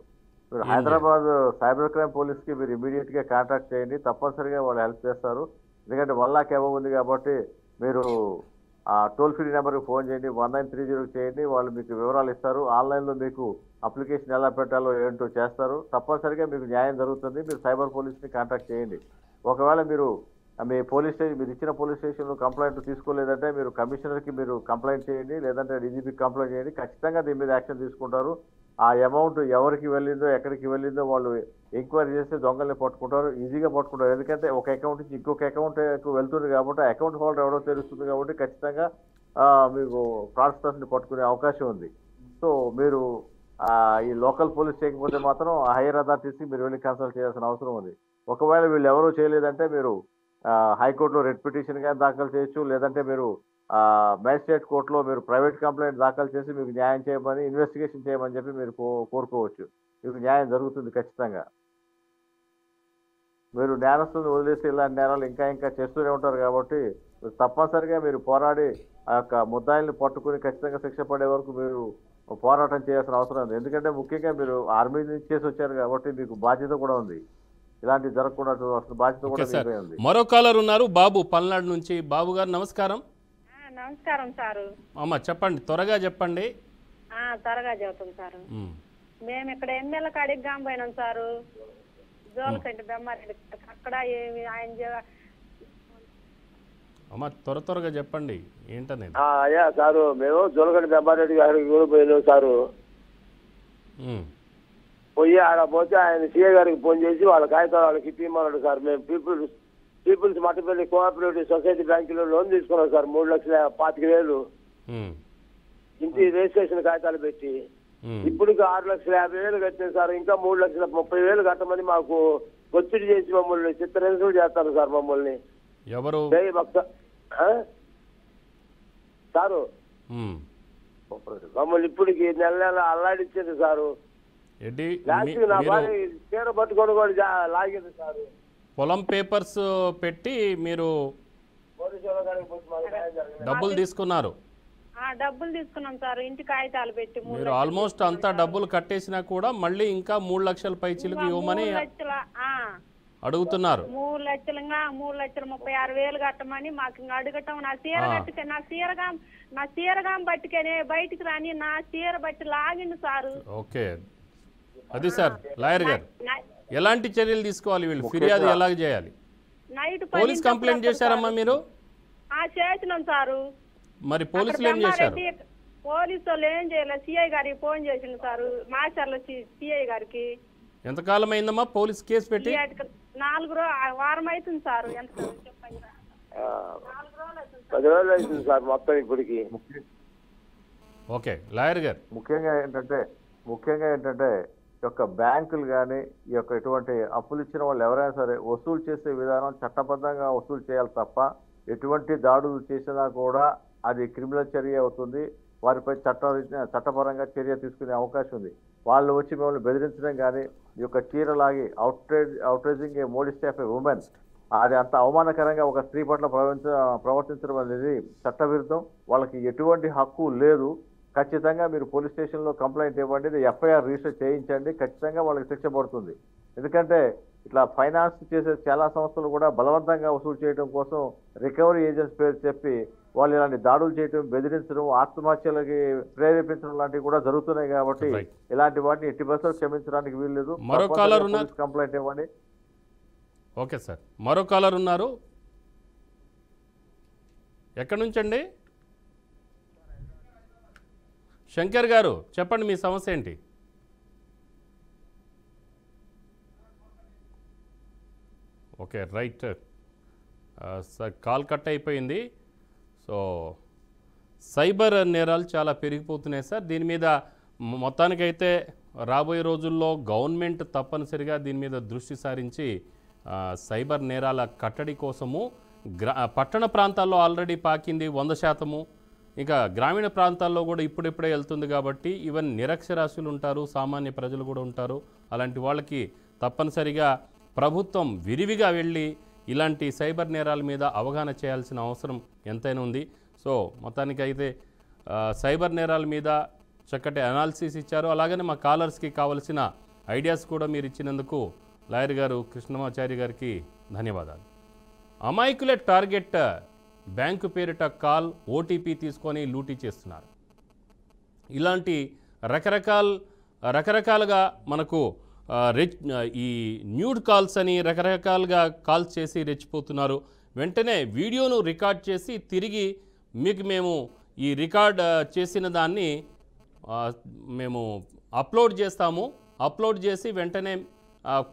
మీరు హైదరాబాద్ సైబర్ క్రైమ్ పోలీస్ కి మీరు ఇమీడియట్ గా కాంటాక్ట్ చేయండి, తప్పనిసరిగా వాళ్ళు హెల్ప్ చేస్తారు. ఎందుకంటే 1 lakh above ఉంది కాబట్టి మీరు ఆ టోల్ ఫ్రీ నెంబర్కి ఫోన్ చేయండి, 1930 చేయండి, వాళ్ళు మీకు వివరాలు ఇస్తారు. ఆన్లైన్లో మీకు అప్లికేషన్ ఎలా పెట్టాలో ఏంటో చేస్తారు. తప్పనిసరిగా మీకు న్యాయం జరుగుతుంది. మీరు సైబర్ పోలీస్ని కాంటాక్ట్ చేయండి. ఒకవేళ మీరు మీ పోలీస్ స్టేషన్, మీరు ఇచ్చిన పోలీస్ స్టేషన్లో కంప్లైంట్ తీసుకోలేదంటే మీరు కమిషనర్కి మీరు కంప్లైంట్ చేయండి, లేదంటే డీజీపీకి కంప్లైంట్ చేయండి. ఖచ్చితంగా దీని మీద యాక్షన్ తీసుకుంటారు. ఆ అమౌంట్ ఎవరికి వెళ్ళిందో ఎక్కడికి వెళ్ళిందో వాళ్ళు ఎంక్వైరీ చేస్తే దొంగల్ని పట్టుకుంటారు, ఈజీగా పట్టుకుంటారు. ఎందుకంటే ఒక అకౌంట్ నుంచి ఇంకొక అకౌంట్కు వెళ్తుంది కాబట్టి ఆ అకౌంట్ హోల్డర్ ఎవరో తెలుస్తుంది కాబట్టి ఖచ్చితంగా మీకు ఫ్రాడ్స్టర్స్ని పట్టుకునే అవకాశం ఉంది. సో మీరు ఈ లోకల్ పోలీస్ చేయకపోతే మాత్రం హైయర్ అథారిటీస్కి మీరు వెళ్ళి కన్సల్ట్ చేయాల్సిన అవసరం ఉంది. ఒకవేళ వీళ్ళు ఎవరూ చేయలేదంటే మీరు హైకోర్టులో రెడ్ పిటిషన్ కానీ దాఖలు చేయొచ్చు, లేదంటే మీరు మ్యాజిస్ట్రేట్ కోర్టులో మీరు ప్రైవేట్ కంప్లైంట్ దాఖలు చేసి మీకు న్యాయం చేయమని, ఇన్వెస్టిగేషన్ చేయమని చెప్పి మీరు కోరుకోవచ్చు. మీకు న్యాయం జరుగుతుంది ఖచ్చితంగా. మీరు నేరస్తులను వదిలేసి ఇలాంటి నేరాలు ఇంకా చేస్తూనే ఉంటారు కాబట్టి తప్పనిసరిగా మీరు పోరాడి ఆ యొక్క ముద్దాయిల్ని పట్టుకుని ఖచ్చితంగా శిక్ష పడే వరకు మీరు పోరాటం చేయాల్సిన అవసరం ఉంది. ఎందుకంటే ముఖ్యంగా మీరు ఆర్మీ నుంచి చేసి వచ్చారు కాబట్టి మీకు బాధ్యత కూడా ఉంది. ఇలాంటివి జరగకుండా చూడాల్సిన బాధ్యత కూడా మీపై ఉంది. మరో కాలర్ ఉన్నారు, బాబు పల్నాడు నుంచి. బాబు గారు నమస్కారం. నమస్కారం సారు. అమ్మ చెప్పండి, త్వరగా చెప్పండి. త్వరగా చెబుతాం సారు. మేము ఇక్కడ ఎమ్మెల్యే కాడికి పోయినాం సారు, జోలకంటి బెమ్మారెడ్డి. అక్కడ ఏమి ఆయన అమ్మ త్వరగా చెప్పండి ఏంటనేది. అయ్యా సారు, మేము జోలకంటి బెమ్మారెడ్డి గారికి కూడా పోయినాం సారు. పోయి ఆడ పోతే ఆయన సీఏ గారికి ఫోన్ చేసి వాళ్ళ కాగితాలు వాళ్ళకి ఇప్పమన్నాడు సార్. మేము పీపుల్స్ మట్టపల్లి కోఆపరేటివ్ సొసైటీ బ్యాంకులో లోన్ తీసుకున్నాం సార్, 3,25,000 ఇంటి రిజిస్ట్రేషన్ కాగితాలు పెట్టి. ఇప్పటికి 6,50,000 కట్టినాం సార్. ఇంకా 3,30,000 కట్టమని మాకు ఒత్తిడి చేసి మమ్మల్ని చిత్రహింసలు చేస్తారు సార్. మమ్మల్ని ఎవరు సారు మమ్మల్ని ఇప్పటికి నెల అల్లాడిచ్చింది సారు. నా భార్య చీర పట్టుకొని కూడా లాగింది సారు. పొలం పేపర్స్ పెట్టి మీరు డబ్బులు తీసుకున్నారు. డబ్బులు తీసుకున్నాం సార్, ఇంటి కాగితాలు పెట్టి. మీరు ఆల్మోస్ట్ అంతా డబ్బులు కట్టేసినా కూడా మళ్ళీ ఇంకా 3 లక్షల పైచిలకు ఇవ్వమని అడుగుతున్నారు. 3,36,000 కట్టమని మాకు ఇంకా అడగటం. నా చీర కట్టుకే నా చీరగా బట్టికనే బయటికి రాని నా చీర బట్టి లాగిండు సారు. ఓకే, అది సార్ లాయర్ గారు ఎలాంటి చర్యలు తీసుకోవాలి, వీళ్ళు ఫిర్యాదు ఎలా చేయాలి? పోలీస్ కంప్లైంట్ చేశారమ్మా మీరు? చేసినాం సారు. మరి పోలీసులు ఏం చేశారు? పోలీసు వాళ్ళు ఏం చేయలేదు, సిఐ గారికి ఫోన్ చేసింది సారు, మాచర్ల సిఐ గారికి. ఎంతకాలం అయిందమ్మా పోలీస్ కేసు పెట్టి? 4 వారం అవుతుంది సార్. ఎంత చెప్పండి? 10 రోజులు అవుతుంది సార్ మొత్తం ఇప్పటికి. ఓకే లాయర్ గారు, ముఖ్యంగా ఏంటంటే ఈ యొక్క బ్యాంకులు కానీ ఈ యొక్క ఇటువంటి అప్పులు ఇచ్చిన వాళ్ళు ఎవరైనా సరే వసూలు చేసే విధానం చట్టబద్ధంగా వసూలు చేయాలి తప్ప ఎటువంటి దాడులు చేసినా కూడా అది క్రిమినల్ చర్య అవుతుంది. వారిపై చట్టపరంగా చర్య తీసుకునే అవకాశం ఉంది. వాళ్ళు వచ్చి మిమ్మల్ని బెదిరించడం కానీ ఈ యొక్క చీరలాగి outraging a modesty of a women, అది అంత అవమానకరంగా ఒక స్త్రీ పట్ల ప్రవర్తించడం అనేది చట్టవిరుద్ధం. వాళ్ళకి ఎటువంటి హక్కు లేదు. ఖచ్చితంగా మీరు పోలీస్ స్టేషన్లో కంప్లైంట్ ఇవ్వండి, ఎఫ్ఐఆర్ రిజిస్టర్ చేయించండి, ఖచ్చితంగా వాళ్ళకి శిక్ష పడుతుంది. ఎందుకంటే ఇట్లా ఫైనాన్స్ చేసే చాలా సంస్థలు కూడా బలవంతంగా వసూలు చేయడం కోసం రికవరీ ఏజెంట్స్ పేరు చెప్పి వాళ్ళు ఇలాంటి దాడులు చేయడం, బెదిరించడం, ఆత్మహత్యలకి ప్రేరేపించడం లాంటివి కూడా జరుగుతున్నాయి. కాబట్టి ఇలాంటి వాటిని ఎట్టి పరిస్థితుల్లో క్షమించడానికి వీల్లేదు. కంప్లైంట్ ఇవ్వండి. ఓకే సార్, మరో కాలర్ ఉన్నారు. ఎక్కడి నుంచి అండి? శంకర్ గారు చెప్పండి, మీ సమస్య ఏంటి? Okay right sir, call cut అయిపోయింది. సో సైబర్ నేరాలు చాలా పెరిగిపోతున్నాయి సార్. దీని మీద మొత్తానికైతే రాబోయే రోజుల్లో గవర్నమెంట్ తప్పనిసరిగా దీని మీద దృష్టి సారించి సైబర్ నేరాల కట్టడి కోసము పట్టణ ప్రాంతాల్లో ఆల్రెడీ పాకింది 100%. ఇంకా గ్రామీణ ప్రాంతాల్లో కూడా ఇప్పుడిప్పుడే వెళ్తుంది కాబట్టి ఈవెన్ నిరక్షరాస్యులు ఉంటారు, సామాన్య ప్రజలు కూడా ఉంటారు. అలాంటి వాళ్ళకి తప్పనిసరిగా ప్రభుత్వం విరివిగా వెళ్ళి ఇలాంటి సైబర్ నేరాల మీద అవగాహన చేయాల్సిన అవసరం ఎంతైనా ఉంది. సో మొత్తానికైతే సైబర్ నేరాల మీద చక్కటి అనాలిసిస్ ఇచ్చారు. అలాగనే మా కాలర్స్కి కావలసిన ఐడియాస్ కూడా మీరు ఇచ్చినందుకు లాయర్ గారు కృష్ణమాచారి గారికి ధన్యవాదాలు. అమాయకులే టార్గెట్, బ్యాంకు పేరిట కాల్, ఓటీపీ తీసుకొని లూటీ చేస్తున్నారు. ఇలాంటి రకరకాలుగా మనకు ఈ న్యూడ్ కాల్స్ అని రకరకాలుగా కాల్స్ చేసి రెచ్చిపోతున్నారు. వెంటనే వీడియోను రికార్డ్ చేసి తిరిగి మేము ఈ రికార్డ్ చేసిన దాన్ని మేము అప్లోడ్ చేస్తాము, అప్లోడ్ చేసి వెంటనే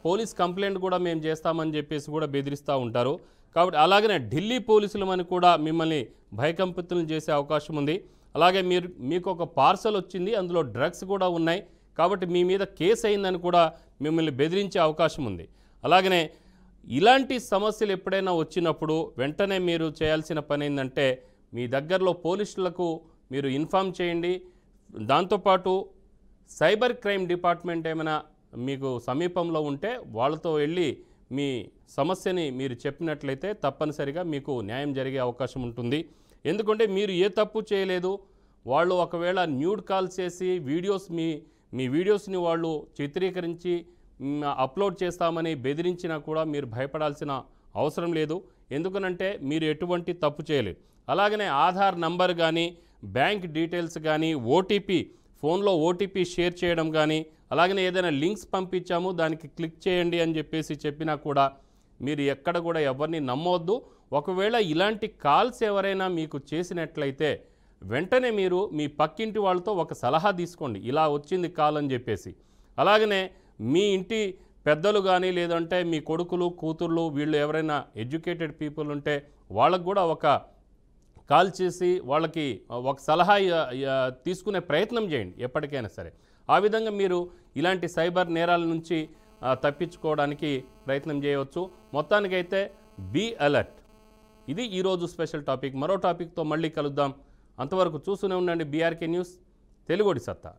పోలీస్ కంప్లైంట్ కూడా మేము చేస్తామని చెప్పేసి కూడా బెదిరిస్తూ ఉంటారు. కాబట్టి అలాగనే ఢిల్లీ పోలీసులమని కూడా మిమ్మల్ని భయకంపితులను చేసే అవకాశం ఉంది. అలాగే మీకు ఒక పార్సల్ వచ్చింది, అందులో డ్రగ్స్ కూడా ఉన్నాయి, కాబట్టి మీ మీద కేసు అయిందని కూడా మిమ్మల్ని బెదిరించే అవకాశం ఉంది. అలాగనే ఇలాంటి సమస్యలు ఎప్పుడైనా వచ్చినప్పుడు వెంటనే మీరు చేయాల్సిన పని ఏంటంటే మీ దగ్గరలో పోలీసులకు మీరు ఇన్ఫామ్ చేయండి. దాంతోపాటు సైబర్ క్రైమ్ డిపార్ట్మెంట్ ఏమైనా మీకు సమీపంలో ఉంటే వాళ్ళతో వెళ్ళి మీ సమస్యని మీరు చెప్పినట్లయితే తప్పనిసరిగా మీకు న్యాయం జరిగే అవకాశం ఉంటుంది. ఎందుకంటే మీరు ఏ తప్పు చేయలేదు, వాళ్ళు ఒకవేళ న్యూడ్ కాల్ చేసి మీ వీడియోస్ని వాళ్ళు చిత్రీకరించి అప్లోడ్ చేస్తామని బెదిరించినా కూడా మీరు భయపడాల్సిన అవసరం లేదు. ఎందుకనంటే మీరు ఎటువంటి తప్పు చేయలేదు. అలాగనే ఆధార్ నంబర్ కానీ బ్యాంక్ డీటెయిల్స్ కానీ ఫోన్లో ఓటీపీ షేర్ చేయడం కానీ అలాగనే ఏదైనా లింక్స్ పంపించాము దానికి క్లిక్ చేయండి అని చెప్పినా కూడా మీరు ఎక్కడ కూడా ఎవరిని నమ్మవద్దు. ఒకవేళ ఇలాంటి కాల్స్ ఎవరైనా మీకు చేసినట్లయితే వెంటనే మీరు మీ పక్కింటి వాళ్ళతో ఒక సలహా తీసుకోండి, ఇలా వచ్చింది కాల్ అని చెప్పేసి. అలాగనే మీ ఇంటి పెద్దలు కానీ లేదంటే మీ కొడుకులు కూతుర్లు వీళ్ళు ఎవరైనా ఎడ్యుకేటెడ్ పీపుల్ ఉంటే వాళ్ళకు కూడా ఒక కాల్ చేసి వాళ్ళకి ఒక సలహా తీసుకునే ప్రయత్నం చేయండి ఎప్పటికైనా సరే. ఆ విధంగా మీరు ఇలాంటి సైబర్ నేరాల నుంచి తప్పించుకోవడానికి ప్రయత్నం చేయవచ్చు. మొత్తానికైతే బీ అలర్ట్. ఇది ఈరోజు స్పెషల్ టాపిక్. మరో టాపిక్తో మళ్ళీ కలుద్దాం. అంతవరకు చూస్తూనే ఉండండి బీఆర్కే న్యూస్, తెలుగుడి సత్తా.